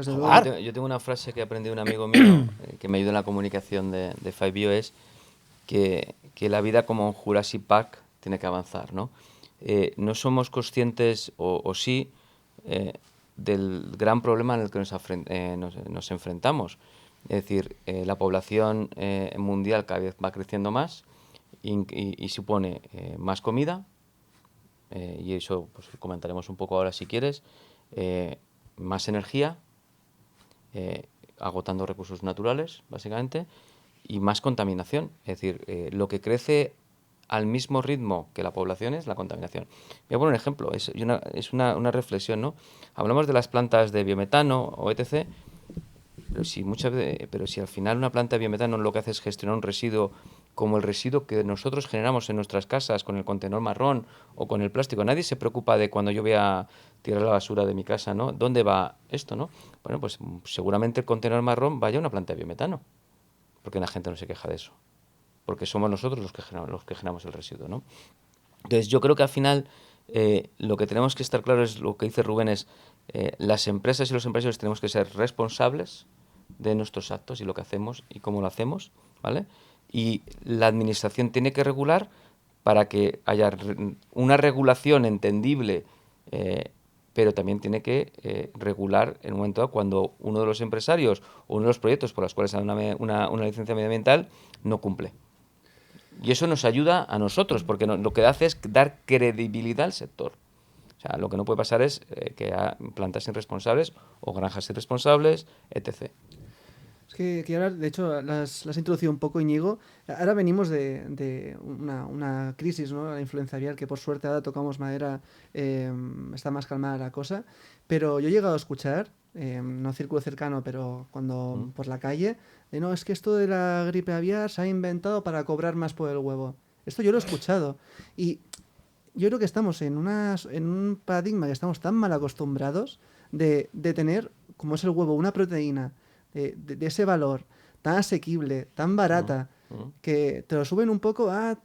tengo una frase que aprendí de un amigo mío que me ayuda en la comunicación de FiveBio, es que la vida como un Jurassic Park tiene que avanzar, ¿no? No somos conscientes, o sí, del gran problema en el que nos enfrentamos. Es decir, la población mundial cada vez va creciendo más y supone más comida, y eso pues comentaremos un poco ahora si quieres, más energía, agotando recursos naturales, básicamente, y más contaminación. Es decir, lo que crece al mismo ritmo que la población es la contaminación. Voy a poner un ejemplo, es una reflexión, ¿no? Hablamos de las plantas de biometano o etc., pero si al final una planta de biometano lo que hace es gestionar un residuo como el residuo que nosotros generamos en nuestras casas con el contenedor marrón o con el plástico. Nadie se preocupa de cuando yo voy a tirar la basura de mi casa, ¿no? ¿Dónde va esto, no? Bueno, pues seguramente el contenedor marrón vaya a una planta de biometano, porque la gente no se queja de eso, porque somos nosotros los que generamos el residuo, ¿no? Entonces yo creo que al final lo que tenemos que estar claro es lo que dice Rubén, es las empresas y los empresarios tenemos que ser responsables de nuestros actos y lo que hacemos y cómo lo hacemos, ¿vale? Y la administración tiene que regular para que haya una regulación entendible, pero también tiene que regular en un momento dado cuando uno de los empresarios o uno de los proyectos por los cuales se da una licencia medioambiental no cumple. Y eso nos ayuda a nosotros, porque lo que hace es dar credibilidad al sector. O sea, lo que no puede pasar es que haya plantas irresponsables o granjas irresponsables, etc. Es que ahora, de hecho, las has introducido un poco, Íñigo. Ahora venimos de una crisis, ¿no? La influencia aviar, que por suerte ahora tocamos madera, está más calmada la cosa. Pero yo he llegado a escuchar, no círculo cercano, pero cuando por la calle, no, es que esto de la gripe aviar se ha inventado para cobrar más por el huevo. Esto yo lo he escuchado. Y yo creo que estamos en un paradigma que estamos tan mal acostumbrados de tener, como es el huevo, una proteína de ese valor tan asequible, tan barata, que te lo suben un poco a...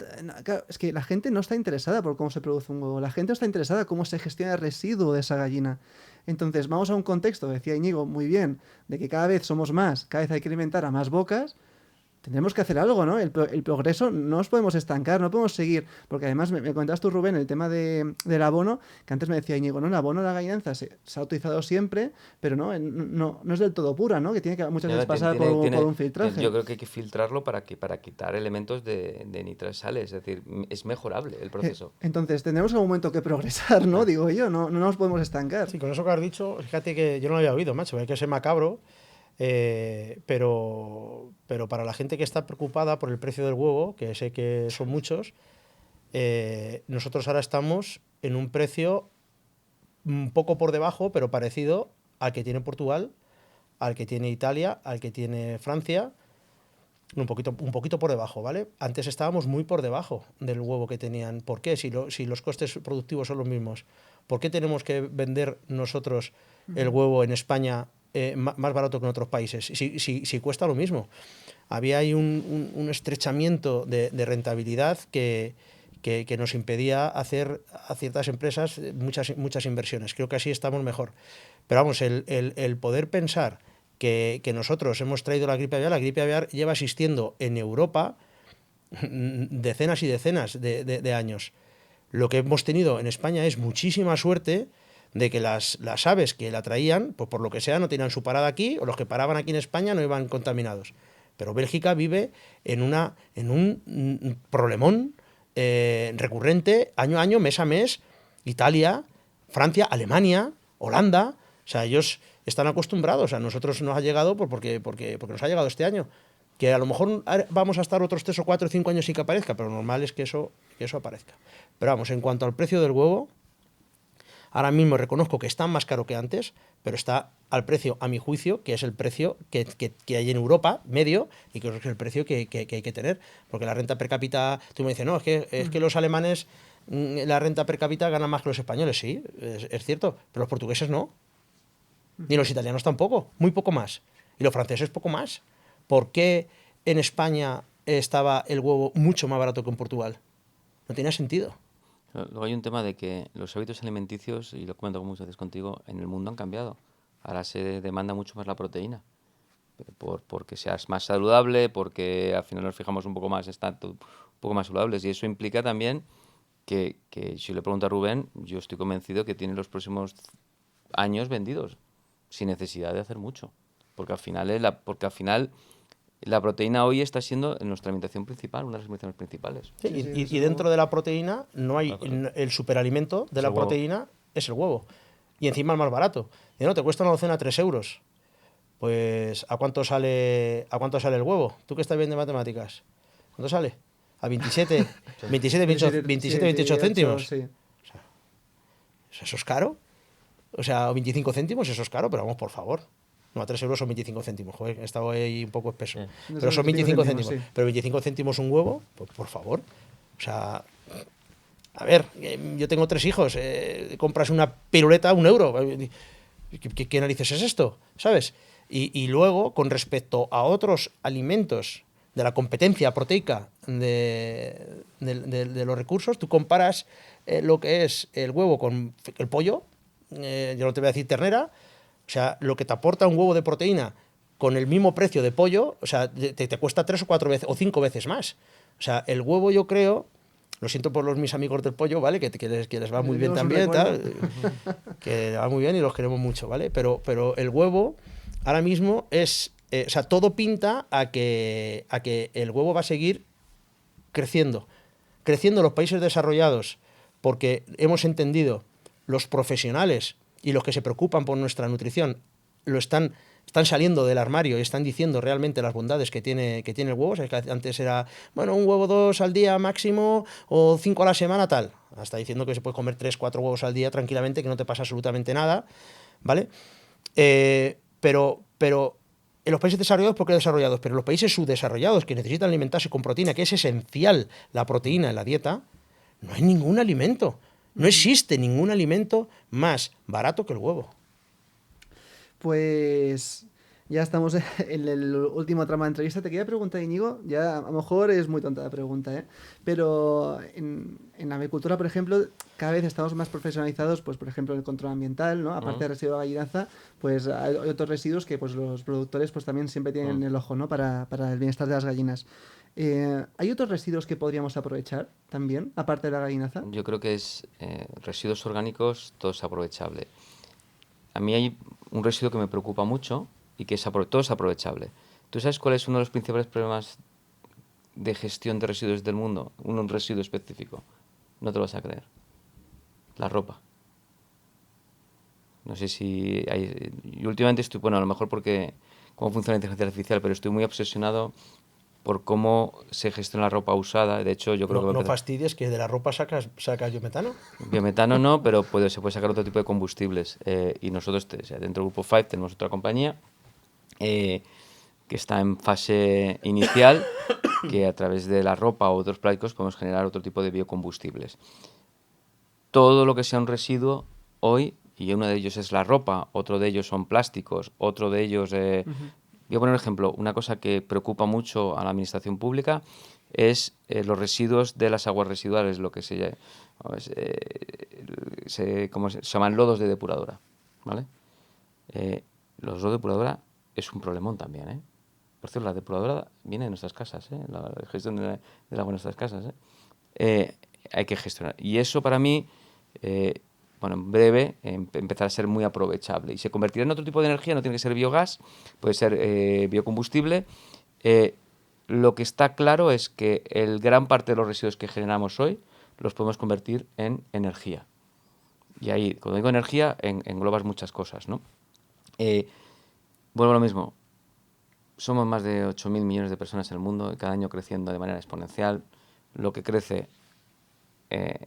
Claro, es que la gente no está interesada por cómo se produce un huevo, la gente está interesada en cómo se gestiona el residuo de esa gallina. Entonces vamos a un contexto, decía Íñigo muy bien, de que cada vez somos más, cada vez hay que alimentar a más bocas. Tendremos que hacer algo, ¿no? El progreso no nos podemos estancar, no podemos seguir. Porque además me comentabas tú, Rubén, el tema del abono, que antes me decía Íñigo, ¿no? El abono de la gallinanza se ha utilizado siempre, pero no es del todo pura, ¿no? Que tiene que muchas veces pasar por un filtraje. Yo creo que hay que filtrarlo para quitar elementos de nitrasales, es decir, es mejorable el proceso. Entonces, tendremos algún momento que progresar, ¿no? Digo yo, no nos podemos estancar. Sí, con eso que has dicho, fíjate que yo no lo había oído, macho, hay que ser macabro. Pero para la gente que está preocupada por el precio del huevo, que sé que son muchos, nosotros ahora estamos en un precio un poco por debajo, pero parecido al que tiene Portugal, al que tiene Italia, al que tiene Francia, un poquito por debajo, ¿vale? Antes estábamos muy por debajo del huevo que tenían. ¿Por qué? Si los costes productivos son los mismos, ¿por qué tenemos que vender nosotros el huevo en España más barato que en otros países, si cuesta lo mismo? Había ahí un estrechamiento de rentabilidad que nos impedía hacer a ciertas empresas muchas inversiones. Creo que así estamos mejor. Pero vamos, el poder pensar que nosotros hemos traído la gripe aviar lleva existiendo en Europa decenas y decenas de años. Lo que hemos tenido en España es muchísima suerte de que las aves que la traían, pues por lo que sea, no tenían su parada aquí, o los que paraban aquí en España no iban contaminados. Pero Bélgica vive en un problemón recurrente, año a año, mes a mes. Italia, Francia, Alemania, Holanda, o sea, ellos están acostumbrados. A nosotros nos ha llegado porque nos ha llegado este año. Que a lo mejor vamos a estar otros 3 o 4 o 5 años sin que aparezca, pero lo normal es que eso aparezca. Pero vamos, en cuanto al precio del huevo, ahora mismo reconozco que está más caro que antes, pero está al precio, a mi juicio, que es el precio que hay en Europa, medio, y que es el precio que hay que tener. Porque la renta per cápita, tú me dices, no, es que los alemanes, la renta per cápita gana más que los españoles. Sí, es cierto, pero los portugueses no. Ni los italianos tampoco, muy poco más. Y los franceses poco más. ¿Por qué en España estaba el huevo mucho más barato que en Portugal? No tenía sentido. Luego hay un tema de que los hábitos alimenticios, y lo comento muchas veces contigo, en el mundo han cambiado. Ahora se demanda mucho más la proteína, porque seas más saludable, porque al final nos fijamos un poco más, están un poco más saludables. Y eso implica también que si le pregunto a Rubén, yo estoy convencido que tiene los próximos años vendidos, sin necesidad de hacer mucho. Porque al final la proteína hoy está siendo en nuestra alimentación principal, una de las alimentaciones principales. Sí, y dentro de la proteína no hay el superalimento de la proteína es el huevo. Y encima el más barato. Y no, te cuesta una docena 3 euros. Pues ¿a cuánto sale el huevo? ¿Tú que estás bien de matemáticas? ¿Cuánto sale? A 27, 28 céntimos. Sí. O sea, ¿eso es caro? O sea, 25 céntimos, eso es caro, pero vamos, por favor. No, a 3 euros son 25 céntimos. Joder, he estado ahí un poco espeso. Sí. Pero son 25 céntimos. Sí. Pero 25 céntimos un huevo, pues, por favor. O sea, a ver, yo tengo 3 hijos. Compras una piruleta a 1 euro. ¿Qué narices es esto? ¿Sabes? Y luego, con respecto a otros alimentos de la competencia proteica de los recursos, tú comparas lo que es el huevo con el pollo. Yo no te voy a decir ternera. O sea, lo que te aporta un huevo de proteína con el mismo precio de pollo, o sea, te cuesta 3 o 4 veces o 5 veces más. O sea, el huevo, yo creo, lo siento por mis amigos del pollo, ¿vale? Que les va muy bien también, tal, que les va muy bien y los queremos mucho, ¿vale? Pero el huevo ahora mismo es, o sea, todo pinta a que el huevo va a seguir creciendo en los países desarrollados, porque hemos entendido, los profesionales y los que se preocupan por nuestra nutrición están saliendo del armario y están diciendo realmente las bondades que tiene el huevo. O sea, que antes era, bueno, un huevo 2 al día máximo o 5 a la semana, tal. Hasta diciendo que se puede comer 3, 4 huevos al día tranquilamente, que no te pasa absolutamente nada, ¿vale? Pero en los países desarrollados, ¿por qué desarrollados? Pero en los países subdesarrollados, que necesitan alimentarse con proteína, que es esencial la proteína en la dieta, no hay ningún alimento. No existe ningún alimento más barato que el huevo. Pues ya estamos en el último tramo de entrevista. Te quería preguntar, Íñigo, ya a lo mejor es muy tonta la pregunta, ¿eh? Pero en la avicultura, por ejemplo, cada vez estamos más profesionalizados, pues por ejemplo, en el control ambiental, ¿no? Aparte de residuo de gallinaza, pues hay otros residuos que pues los productores pues también siempre tienen el ojo, ¿no? Para el bienestar de las gallinas. ¿Hay otros residuos que podríamos aprovechar también, aparte de la gallinaza? Yo creo que es residuos orgánicos, todo es aprovechable. A mí hay un residuo que me preocupa mucho y que todo es aprovechable. ¿Tú sabes cuál es uno de los principales problemas de gestión de residuos del mundo? Un residuo específico. No te lo vas a creer. La ropa. No sé si hay... Yo últimamente estoy, bueno, a lo mejor porque cómo funciona la inteligencia artificial, pero estoy muy obsesionado por cómo se gestiona la ropa usada. De hecho, yo creo que... No fastidies que de la ropa sacas biometano. Biometano no, pero se puede sacar otro tipo de combustibles. Y nosotros, dentro del Grupo 5, tenemos otra compañía que está en fase inicial, que a través de la ropa o otros plásticos podemos generar otro tipo de biocombustibles. Todo lo que sea un residuo hoy, y uno de ellos es la ropa, otro de ellos son plásticos, otro de ellos... Voy a poner un ejemplo. Una cosa que preocupa mucho a la administración pública es los residuos de las aguas residuales, lo que se llaman lodos de depuradora, ¿vale? Los lodos de depuradora es un problemón también, ¿eh? Por cierto, la depuradora viene de nuestras casas, ¿eh? La gestión del agua en nuestras casas, ¿eh? hay que gestionar. Y eso para mí, bueno, en breve empezará a ser muy aprovechable y se convertirá en otro tipo de energía, no tiene que ser biogás, puede ser biocombustible. Lo que está claro es que el gran parte de los residuos que generamos hoy los podemos convertir en energía. Y ahí, cuando digo energía, englobas muchas cosas, ¿no? Vuelvo a lo mismo. Somos más de 8.000 millones de personas en el mundo y cada año creciendo de manera exponencial. Lo que crece,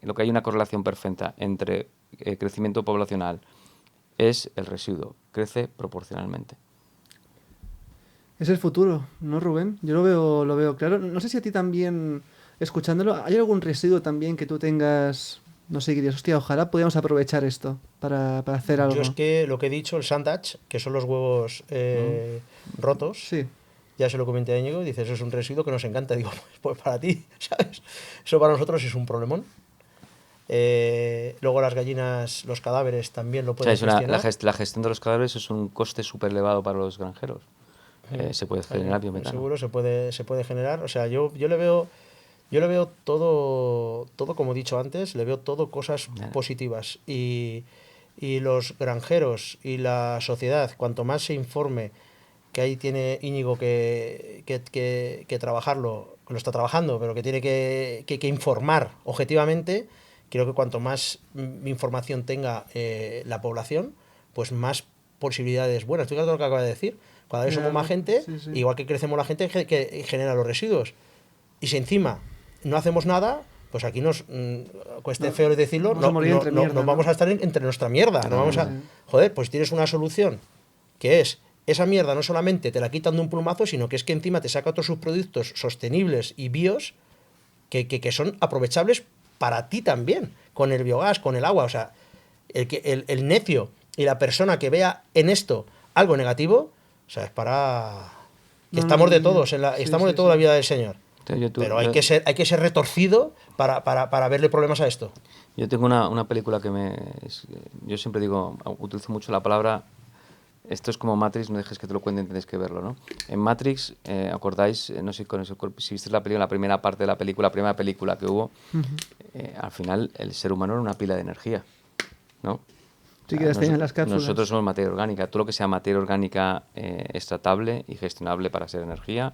lo que hay una correlación perfecta entre crecimiento poblacional es el residuo. Crece proporcionalmente. Es el futuro, ¿no, Rubén? Yo lo veo claro. No sé si a ti también, escuchándolo, ¿hay algún residuo también que tú tengas, no sé, que digas, hostia, ojalá pudiéramos aprovechar esto para hacer Yo es algo? que lo que he dicho, el sandwich, que son los huevos rotos, Sí. ya se lo comenté a Íñigo, dice, eso es un residuo que nos encanta. Digo, pues para ti, ¿sabes? Eso para nosotros es un problemón. Luego las gallinas, los cadáveres también lo O sea, pueden gestionar. la gestión de los cadáveres es un coste súper elevado para los granjeros. Se puede generar biometano. Seguro se puede generar. O sea, yo le veo todo como he dicho antes, le veo todo cosas positivas. Y los granjeros y la sociedad, cuanto más se informe, que ahí tiene Íñigo que trabajarlo, lo está trabajando, pero que tiene que informar objetivamente, creo que cuanto más información tenga la población, pues más posibilidades buenas. Fíjate lo que acaba de decir. Cada vez somos más gente, Sí, sí. igual que crecemos la gente que genera los residuos. Y si encima no hacemos nada, pues aquí cueste feo decirlo, vamos a morir entre mierda, nos vamos ¿no? a estar entre nuestra mierda. No vamos a, joder, pues tienes una solución que es esa mierda no solamente te la quitan de un plumazo, sino que es que encima te saca otros subproductos sostenibles y bios que son aprovechables para ti también, con el biogás, con el agua. O sea, el necio y la persona que vea en esto algo negativo, o sea, es para... Que estamos de todos, estamos de toda la vida del Señor. Pero hay que ser retorcido para verle problemas a esto. Yo tengo una película yo siempre digo, utilizo mucho la palabra, esto es como Matrix, no dejes que te lo cuenten, tienes que verlo, ¿no? En Matrix, ¿acordáis? No sé si visteis la primera parte de la película, la primera película que hubo, al final el ser humano era una pila de energía, ¿no? Sí, que las tenían en las cápsulas. Nosotros somos materia orgánica. Todo lo que sea materia orgánica es tratable y gestionable para ser energía.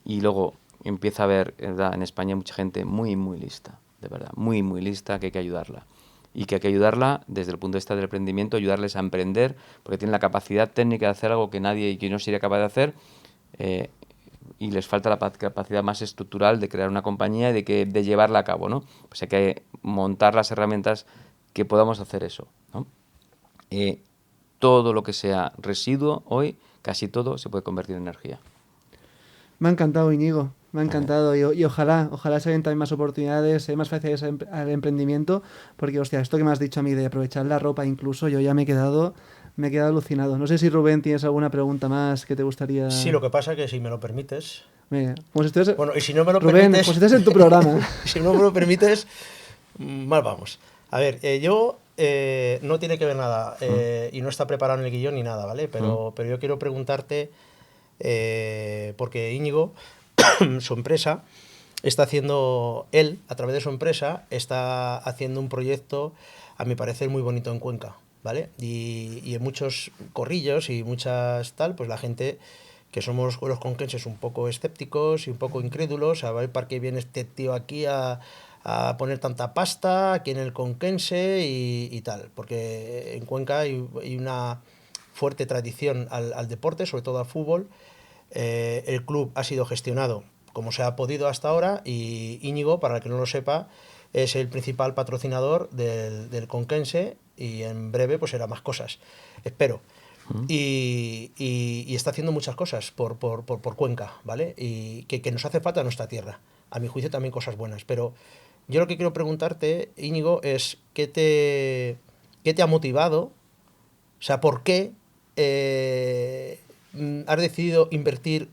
Y luego empieza a haber, ¿verdad? En España mucha gente muy, muy lista, de verdad, muy, muy lista, que hay que ayudarla. Y que hay que ayudarla desde el punto de vista del emprendimiento, ayudarles a emprender, porque tienen la capacidad técnica de hacer algo que nadie y que no sería capaz de hacer. Y les falta la capacidad más estructural de crear una compañía y de llevarla a cabo, ¿no? Pues hay que montar las herramientas que podamos hacer eso, ¿no? Todo lo que sea residuo hoy, casi todo se puede convertir en energía. Me ha encantado, Íñigo. Me ha encantado. Y ojalá se den también más oportunidades, más facilidades al emprendimiento. Porque, hostia, esto que me has dicho a mí de aprovechar la ropa incluso, yo ya me he quedado alucinado. No sé si, Rubén, tienes alguna pregunta más que te gustaría... Sí, lo que pasa que si me lo permites... Venga, como si estuvieras... Bueno, y si no me lo Rubén, permites... pues estás en tu programa. Si no me lo permites, mal vamos. A ver, yo no tiene que ver nada y no está preparado en el guión ni nada, ¿vale? Pero yo quiero preguntarte, porque Íñigo, su empresa, está haciendo, él, a través de su empresa, está haciendo un proyecto, a mi parecer, muy bonito en Cuenca, ¿vale? Y en muchos corrillos y muchas tal, pues la gente que somos los conquenses un poco escépticos y un poco incrédulos, a ver para qué viene este tío aquí a poner tanta pasta aquí en el Conquense y tal, porque en Cuenca hay una fuerte tradición al deporte, sobre todo al fútbol. El club ha sido gestionado como se ha podido hasta ahora y Íñigo, para el que no lo sepa, es el principal patrocinador del Conquense y en breve pues será más cosas, espero. Y está haciendo muchas cosas por Cuenca, ¿vale? Y que nos hace falta en nuestra tierra. A mi juicio también cosas buenas, pero yo lo que quiero preguntarte, Íñigo, es ¿qué te ha motivado? O sea, ¿por qué has decidido invertir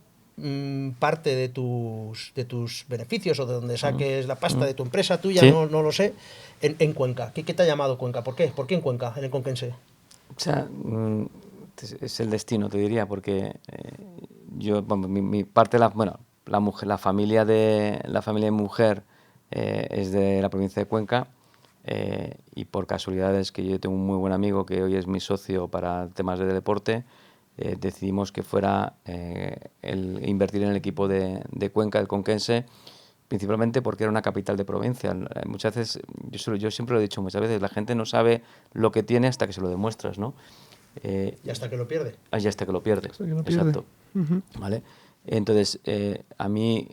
parte de tus beneficios o de donde saques la pasta de tu empresa tuya, Sí. no lo sé, en Cuenca? ¿Qué te ha llamado Cuenca? ¿Por qué? ¿Por qué en Cuenca, en el Conquense? O sea, es el destino, te diría, porque yo, bueno, mi parte, la mujer, la familia de mi mujer es de la provincia de Cuenca, y por casualidades que yo tengo un muy buen amigo que hoy es mi socio para temas de deporte, decidimos que fuera el invertir en el equipo de Cuenca, el conquense, principalmente porque era una capital de provincia. Muchas veces, yo siempre lo he dicho muchas veces, la gente no sabe lo que tiene hasta que se lo demuestras, ¿no? Y hasta que lo pierde. Y hasta que lo pierde. Hasta que lo pierde. Exacto. ¿Vale? Entonces, a mí,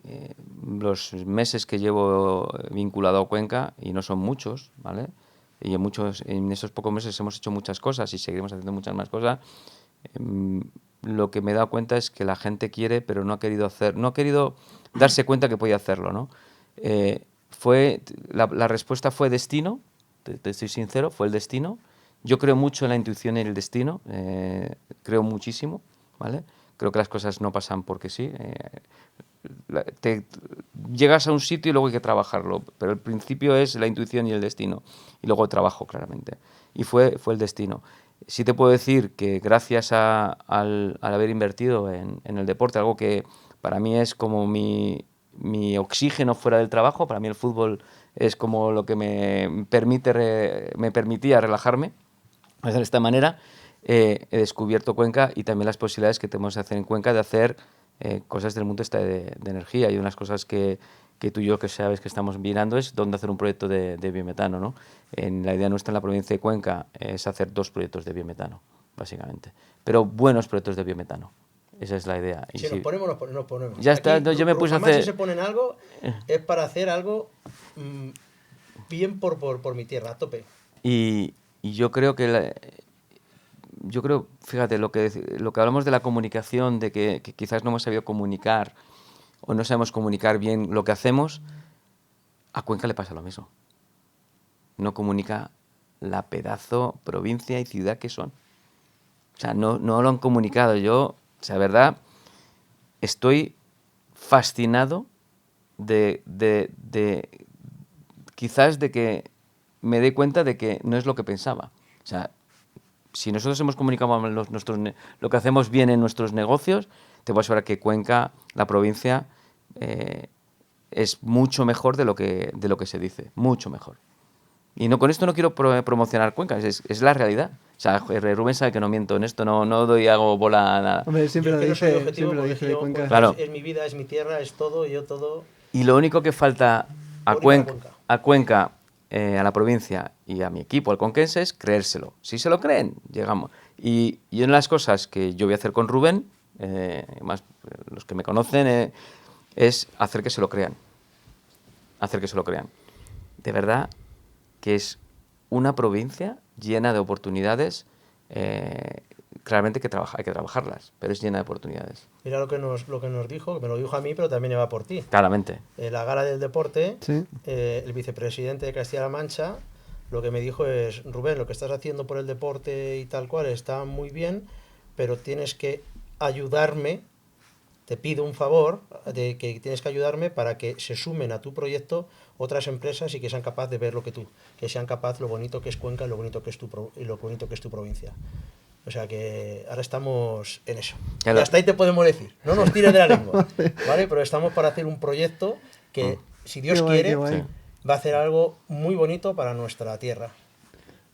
los meses que llevo vinculado a Cuenca, y no son muchos, ¿vale? Y en esos pocos meses hemos hecho muchas cosas y seguiremos haciendo muchas más cosas. Lo que me he dado cuenta es que la gente quiere, pero no ha querido darse cuenta que podía hacerlo, ¿no? La respuesta fue destino, te estoy sincero, fue el destino. Yo creo mucho en la intuición y el destino, creo muchísimo, ¿vale? Creo que las cosas no pasan porque sí. Llegas a un sitio y luego hay que trabajarlo, pero el principio es la intuición y el destino, y luego el trabajo, claramente. Y fue el destino. Sí te puedo decir que gracias al haber invertido en el deporte, algo que para mí es como mi oxígeno fuera del trabajo, para mí el fútbol es como lo que me permitía relajarme, de esta manera, he descubierto Cuenca y también las posibilidades que tenemos de hacer en Cuenca, de hacer cosas del mundo de energía. Y unas cosas que tú y yo que sabes que estamos mirando es dónde hacer un proyecto de biometano, ¿no? La idea nuestra en la provincia de Cuenca es hacer 2 proyectos de biometano, básicamente. Pero buenos proyectos de biometano. Esa es la idea. Si nos ponemos, nos ponemos. Ya está, yo me puse a hacer... Si se ponen algo, es para hacer algo bien por mi tierra, a tope. Y yo creo que... fíjate, lo que hablamos de la comunicación, de que quizás no hemos sabido comunicar o no sabemos comunicar bien lo que hacemos, a Cuenca le pasa lo mismo. No comunica la pedazo provincia y ciudad que son. O sea, no lo han comunicado. Yo, o sea, verdad, estoy fascinado quizás de que me dé cuenta de que no es lo que pensaba. O sea, si nosotros hemos comunicado lo que hacemos bien en nuestros negocios, te puedo asegurar que Cuenca, la provincia, es mucho mejor de lo que se dice, mucho mejor. Y con esto no quiero promocionar Cuenca, es la realidad. O sea, Rubén sabe que no miento en esto, no hago bola a nada. Hombre, siempre lo dice de Cuenca. Claro. Es mi vida, es mi tierra, es todo, yo todo. Y lo único que falta a Cuenca, a la provincia y a mi equipo, al conquense, es creérselo. Si se lo creen, llegamos. Y una de las cosas que yo voy a hacer con Rubén, más los que me conocen, es hacer que se lo crean. Hacer que se lo crean. De verdad que es una provincia llena de oportunidades, claramente hay que trabajarlas, pero es llena de oportunidades. Mira lo que nos dijo, que me lo dijo a mí, pero también iba por ti. Claramente. La gala del deporte, sí. El vicepresidente de Castilla-La Mancha, lo que me dijo es: Rubén, lo que estás haciendo por el deporte y tal cual está muy bien, pero tienes que ayudarme, te pido un favor, de que tienes que ayudarme para que se sumen a tu proyecto otras empresas y que sean capaces de ver lo que tú, que sean capaces lo bonito que es Cuenca y lo bonito que es tu provincia. O sea que ahora estamos en eso. Y hasta ahí te podemos decir. No nos tires de la lengua. ¿Vale? Pero estamos para hacer un proyecto que, si Dios quiere, va a hacer algo muy bonito para nuestra tierra.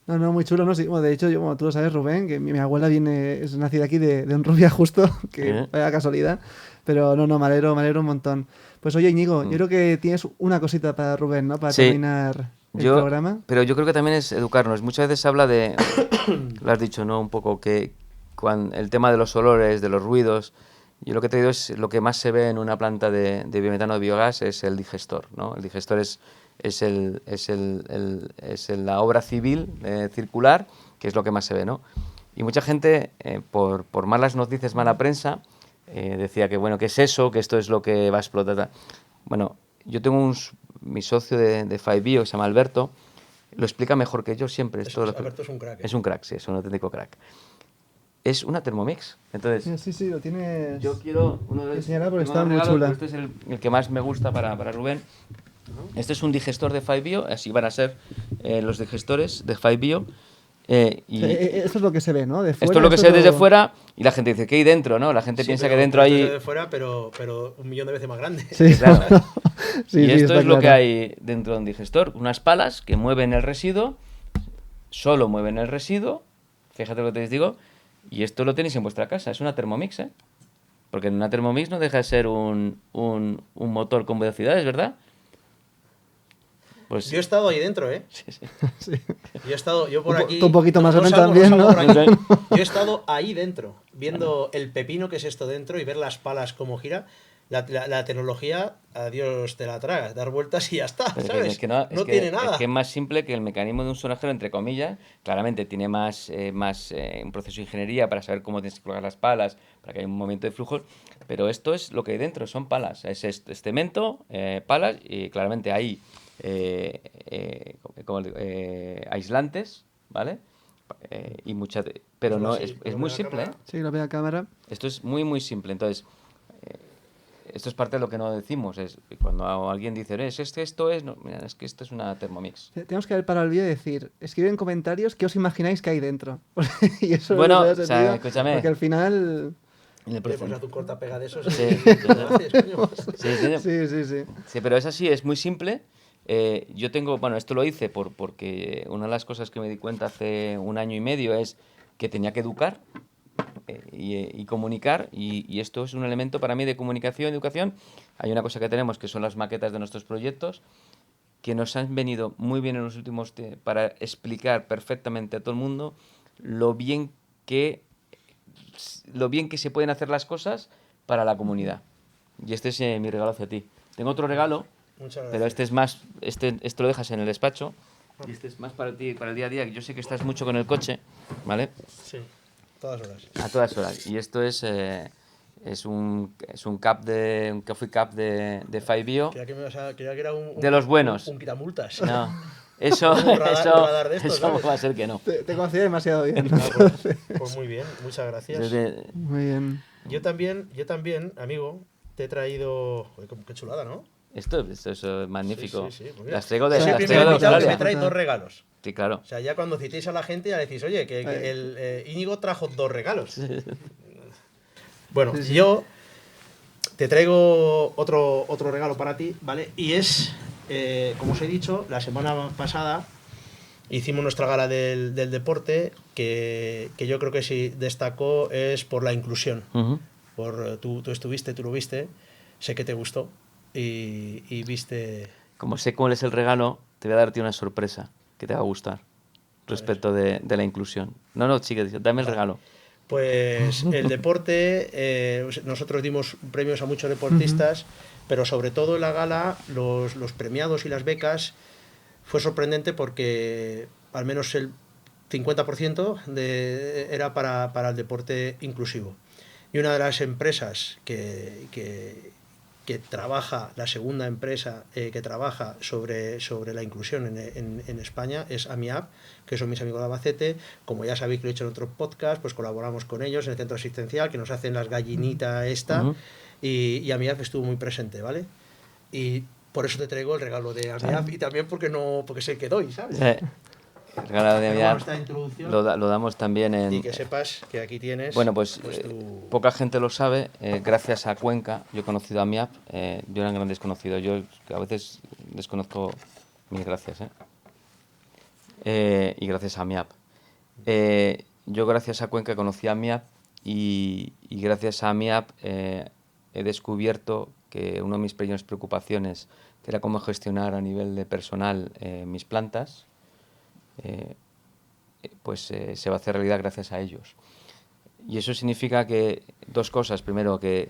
No, muy chulo, ¿no? Sí, bueno, de hecho, como tú lo sabes, Rubén, que mi abuela es nacida aquí de Honrubia justo, que vaya casualidad. Pero me alegro un montón. Pues oye, Íñigo, yo creo que tienes una cosita para Rubén, ¿no? Para terminar el programa. Pero yo creo que también es educarnos. Muchas veces se habla de, lo has dicho, ¿no? Un poco que el tema de los olores, de los ruidos. Yo lo que te digo es lo que más se ve en una planta de biometano de biogás es el digestor, ¿no? El digestor es la obra civil circular, que es lo que más se ve, ¿no? Y mucha gente, por malas noticias, mala prensa, decía que, bueno, ¿qué es eso? Que esto es lo que va a explotar. Bueno, yo tengo mi socio de 5Bio, que se llama Alberto, lo explica mejor que yo siempre. Alberto es un crack. Es un crack, sí, es un auténtico crack. Es una Thermomix. Entonces, sí, lo tienes. Yo quiero enseñarla porque está muy chula. Este es el que más me gusta para Rubén. Este es un digestor de 5Bio, así van a ser los digestores de 5Bio. Esto es lo que se ve, ¿no? De fuera, esto es lo que se ve desde fuera y la gente dice, ¿qué hay dentro? ¿No? La gente piensa que dentro hay... de fuera, pero 1.000.000 de veces más grande. Sí, Claro. sí, Y esto está es lo que claro. hay dentro de un digestor. Unas palas que mueven el residuo, solo mueven el residuo, fíjate lo que te digo, y esto lo tenéis en vuestra casa, es una Thermomix, ¿eh? Porque en una Thermomix no deja de ser un motor con velocidades, ¿verdad? Pues Yo he estado ahí dentro, ¿eh? sí, sí. Sí. Yo por aquí... Tú un poquito más o menos salgo, también, salgo ¿no? por aquí. Yo he estado ahí dentro, viendo el pepino que es esto dentro y ver las palas cómo gira. La tecnología, a Dios te la tragas, dar vueltas y ya está, Pero ¿sabes? es que no, Tiene nada. es que es más simple que el mecanismo de un sonajero, entre comillas. Claramente tiene más, un proceso de ingeniería para saber cómo tienes que colocar las palas, para que haya un movimiento de flujos. Pero esto es lo que hay dentro, son palas. Es cemento, palas y claramente hay aislantes, ¿vale? Y muchas, pero Solo no, así, es lo muy veo a simple, ¿eh? cámara. Sí, lo ve a cámara. Esto es muy, muy simple. Entonces, esto es parte de lo que no decimos. Es cuando alguien dice, esto es, no, mira, es que esto es una Thermomix. Tenemos que ver para el vídeo y decir, escribe en comentarios qué os imagináis que hay dentro. Y eso Bueno, no o tiene sea, sentido, escúchame. porque al final... En el Pues proceso. haz un corta-pega de esos Sí, y lo haces, coño. sí, Sí. sí, pero es así, es muy simple. Yo tengo, bueno, esto lo hice porque una de las cosas que me di cuenta hace 1 año y medio es que tenía que educar y comunicar, y esto es un elemento para mí de comunicación y educación. Hay una cosa que tenemos que son las maquetas de nuestros proyectos, que nos han venido muy bien en los últimos para explicar perfectamente a todo el mundo lo bien que se pueden hacer las cosas para la comunidad. Y este es mi regalo hacia ti. Tengo otro regalo, Muchas gracias. pero este es más, esto lo dejas en el despacho, y este es más para ti, para el día a día, que yo sé que estás mucho con el coche, ¿vale? Sí, todas horas. A todas horas. Y esto es un coffee cup de Fivio. Creía que era De los buenos. un quitamultas. No, eso, Un radar de estos, eso ¿sabes? va a ser que no. Te conocía demasiado bien. Pues muy bien, muchas gracias. Muy bien. Yo también, amigo, te he traído... Joder, qué chulada, ¿no? Esto es magnífico. Sí, pues mira, Las traigo de, es el las primer traigo de invitado que me Australia. trae 2 regalos. Sí, claro. O sea, ya cuando citéis a la gente ya decís, oye, que el Íñigo trajo 2 regalos. Bueno, Sí. yo te traigo otro regalo para ti, ¿vale? Y es, como os he dicho, la semana pasada hicimos nuestra gala del deporte, que yo creo que sí destacó es por la inclusión. Ujú. Tú estuviste, tú lo viste, sé que te gustó y viste... Como sé cuál es el regalo, te voy a darte una sorpresa que te va a gustar respecto de la inclusión. No, sigue, dame el regalo. Pues el deporte, nosotros dimos premios a muchos deportistas, pero sobre todo en la gala, los premiados y las becas, fue sorprendente porque al menos el 50% era para el deporte inclusivo. Y una de las empresas que trabaja, la segunda empresa que trabaja sobre la inclusión en España es AMIAP, que son mis amigos de Albacete. Como ya sabéis que lo he hecho en otro podcast, pues colaboramos con ellos en el centro asistencial, que nos hacen las gallinitas y AMIAP estuvo muy presente, ¿vale? Y por eso te traigo el regalo de AMIAP y también porque sé que doy, ¿sabes? El regalo de Hagamos AMIAP esta introducción lo damos también en... y que sepas que aquí tienes... Bueno, pues tu... poca gente lo sabe. Gracias a Cuenca, yo he conocido a AMIAP. Yo era un gran desconocido. Yo a veces desconozco. Mil gracias. Y gracias a AMIAP. Yo gracias a Cuenca conocí a AMIAP y gracias a AMIAP he descubierto que una de mis pequeñas preocupaciones, que era cómo gestionar a nivel de personal mis plantas, pues se va a hacer realidad gracias a ellos. Y eso significa que 2 cosas. Primero, que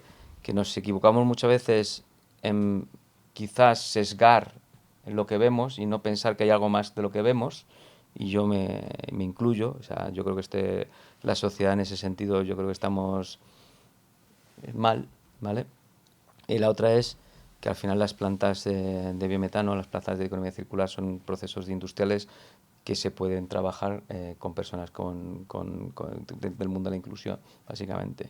nos equivocamos muchas veces en quizás sesgar en lo que vemos y no pensar que hay algo más de lo que vemos. Y yo me incluyo. O sea, yo creo que la sociedad en ese sentido, yo creo que estamos mal, ¿vale? Y la otra es que al final las plantas de biometano, las plantas de economía circular son procesos industriales que se pueden trabajar con personas del mundo de la inclusión, básicamente.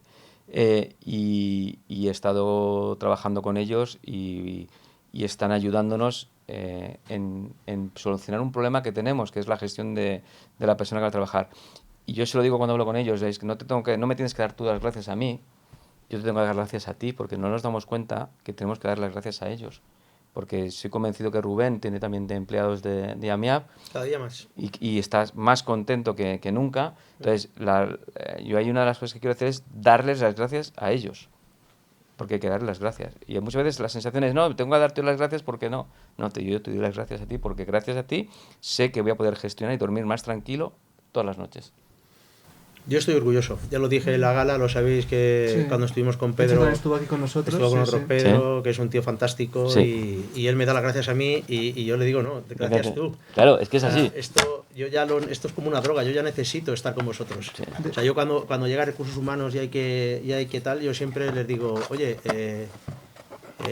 Y he estado trabajando con ellos y están ayudándonos en solucionar un problema que tenemos, que es la gestión de la persona que va a trabajar. Y yo se lo digo cuando hablo con ellos, es que no me tienes que dar tú las gracias a mí, yo te tengo que dar las gracias a ti, porque no nos damos cuenta que tenemos que dar las gracias a ellos. Porque soy convencido que Rubén tiene también de empleados de AMIAP. Cada día más. Y estás más contento que nunca. Entonces, yo hay una de las cosas que quiero hacer es darles las gracias a ellos. Porque hay que darles las gracias. Y muchas veces la sensación es, no, tengo que darte las gracias porque no. No, yo te doy las gracias a ti porque gracias a ti sé que voy a poder gestionar y dormir más tranquilo todas las noches. Yo estoy orgulloso, ya lo dije en la gala, lo sabéis que cuando estuvimos con Pedro, estuvo aquí con nosotros, estuvo con otro Pedro, sí. que es un tío fantástico, y él me da las gracias a mí y yo le digo, no, gracias tú. Claro, es que es así. Esto es como una droga, yo ya necesito estar con vosotros. Sí. O sea, yo cuando llega a recursos humanos y hay que tal, yo siempre les digo, oye,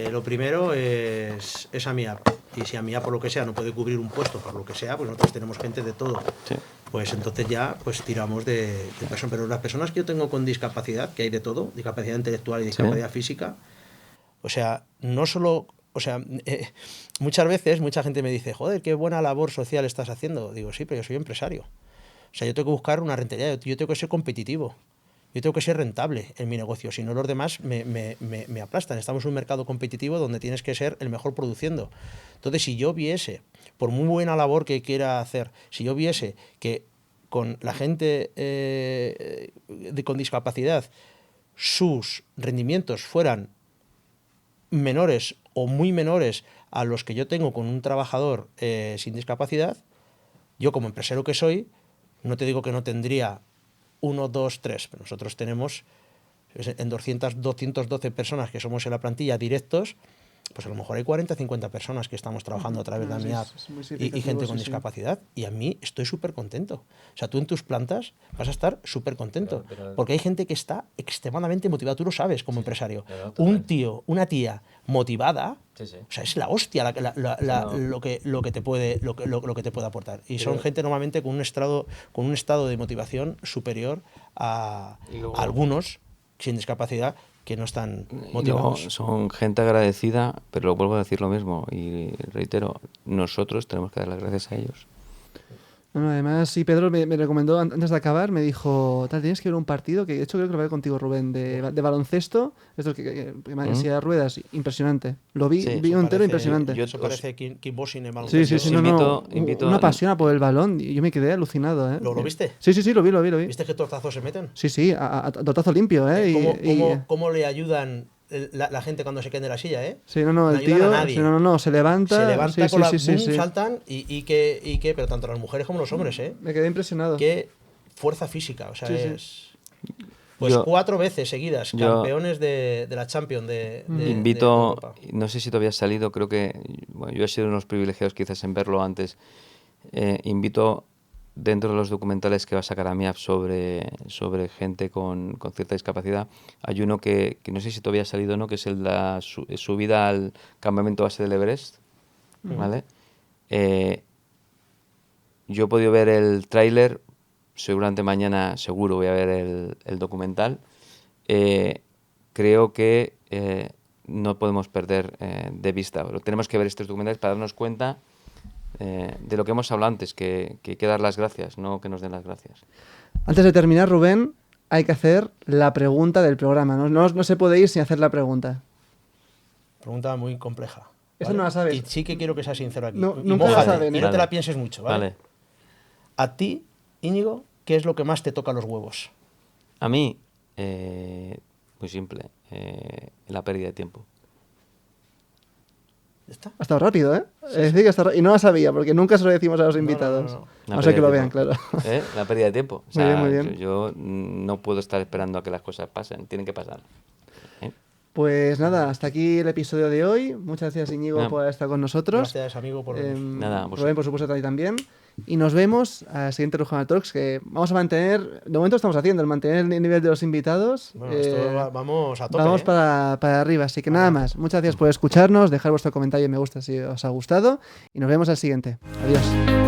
lo primero es AMIAP, y si AMIAP por lo que sea no puede cubrir un puesto por lo que sea, pues nosotros tenemos gente de todo. Sí. Pues entonces ya pues tiramos de personas. Pero las personas que yo tengo con discapacidad, que hay de todo, discapacidad intelectual y discapacidad física, o sea, no solo, o sea, muchas veces mucha gente me dice, joder, qué buena labor social estás haciendo. Digo, sí, pero yo soy empresario. O sea, yo tengo que buscar una rentabilidad, yo tengo que ser competitivo, yo tengo que ser rentable en mi negocio, si no los demás me aplastan. Estamos en un mercado competitivo donde tienes que ser el mejor produciendo. Entonces, si yo viese, por muy buena labor que quiera hacer, si yo viese que con la gente con discapacidad sus rendimientos fueran menores o muy menores a los que yo tengo con un trabajador sin discapacidad, yo como empresario que soy, no te digo que no tendría 1, 2, 3, pero nosotros tenemos en 212 personas que somos en la plantilla directos, pues a lo mejor hay 40, 50 personas que estamos trabajando a través de AMIAP y gente con discapacidad. Y a mí estoy súper contento. O sea, tú en tus plantas vas a estar súper contento. Porque hay gente que está extremadamente motivada. Tú lo sabes como empresario. Un tío, una tía motivada, o sea, es la hostia lo que te puede aportar. Y son gente normalmente con un estado de motivación superior a algunos sin discapacidad que no están motivados. No, son gente agradecida, pero lo vuelvo a decir lo mismo y reitero, nosotros tenemos que dar las gracias a ellos. Bueno, además, sí, Pedro me recomendó, antes de acabar, me dijo, tienes que ver un partido, que de hecho creo que lo veo contigo, Rubén, de baloncesto, esto que en silla de ruedas, impresionante. Lo vi, vi entero impresionante. Eso parece Kim Bossing en baloncesto. Sí, invito una pasión por el balón, y yo me quedé alucinado, ¿eh? ¿Lo viste? Sí, lo vi. ¿Viste qué tortazos se meten? Sí, a tortazo limpio, ¿eh? ¿Cómo le ayudan la gente cuando se queda en la silla, eh? Sí, el tío se levanta con la saltan y que pero tanto las mujeres como los hombres, me quedé impresionado. Qué fuerza física, o sea, pues 4 veces seguidas campeones de la Champions invito, de Europa. No sé si todavía has salido, creo que yo he sido uno de los privilegiados quizás en verlo antes. Invito dentro de los documentales que va a sacar AMIAP sobre gente con cierta discapacidad, hay uno que no sé si todavía ha salido o no, que es el de subida al campamento base del Everest, ¿vale? Yo he podido ver el tráiler, seguramente mañana seguro voy a ver el documental. Creo que no podemos perder de vista, pero tenemos que ver estos documentales para darnos cuenta de lo que hemos hablado antes, que hay que dar las gracias, no que nos den las gracias. Antes de terminar, Rubén, hay que hacer la pregunta del programa. No se puede ir sin hacer la pregunta. Pregunta muy compleja, ¿vale? Esa no la sabes. Y sí que quiero que seas sincero aquí. Nunca la saben, ¿eh? Y no te la pienses mucho, ¿vale? A ti, Íñigo, ¿qué es lo que más te toca los huevos? A mí, muy simple, la pérdida de tiempo. ¿Está? Ha estado rápido, ¿eh? Sí. Es decir, y no la sabía, porque nunca se lo decimos a los invitados. No sé que lo vean, claro. La pérdida de tiempo. O sea, muy bien. Yo no puedo estar esperando a que las cosas pasen, tienen que pasar. Pues nada, hasta aquí el episodio de hoy. Muchas gracias, Íñigo, por estar con nosotros. Gracias, amigo, por nada, Rubén, por supuesto, a ti también. Y nos vemos al siguiente Rujamal Talks, que vamos a mantener, de momento estamos haciendo, el mantener el nivel de los invitados. Bueno, esto vamos a tope. Vamos para arriba, así que nada más. Muchas gracias por escucharnos, dejar vuestro comentario y me gusta si os ha gustado. Y nos vemos al siguiente. Adiós.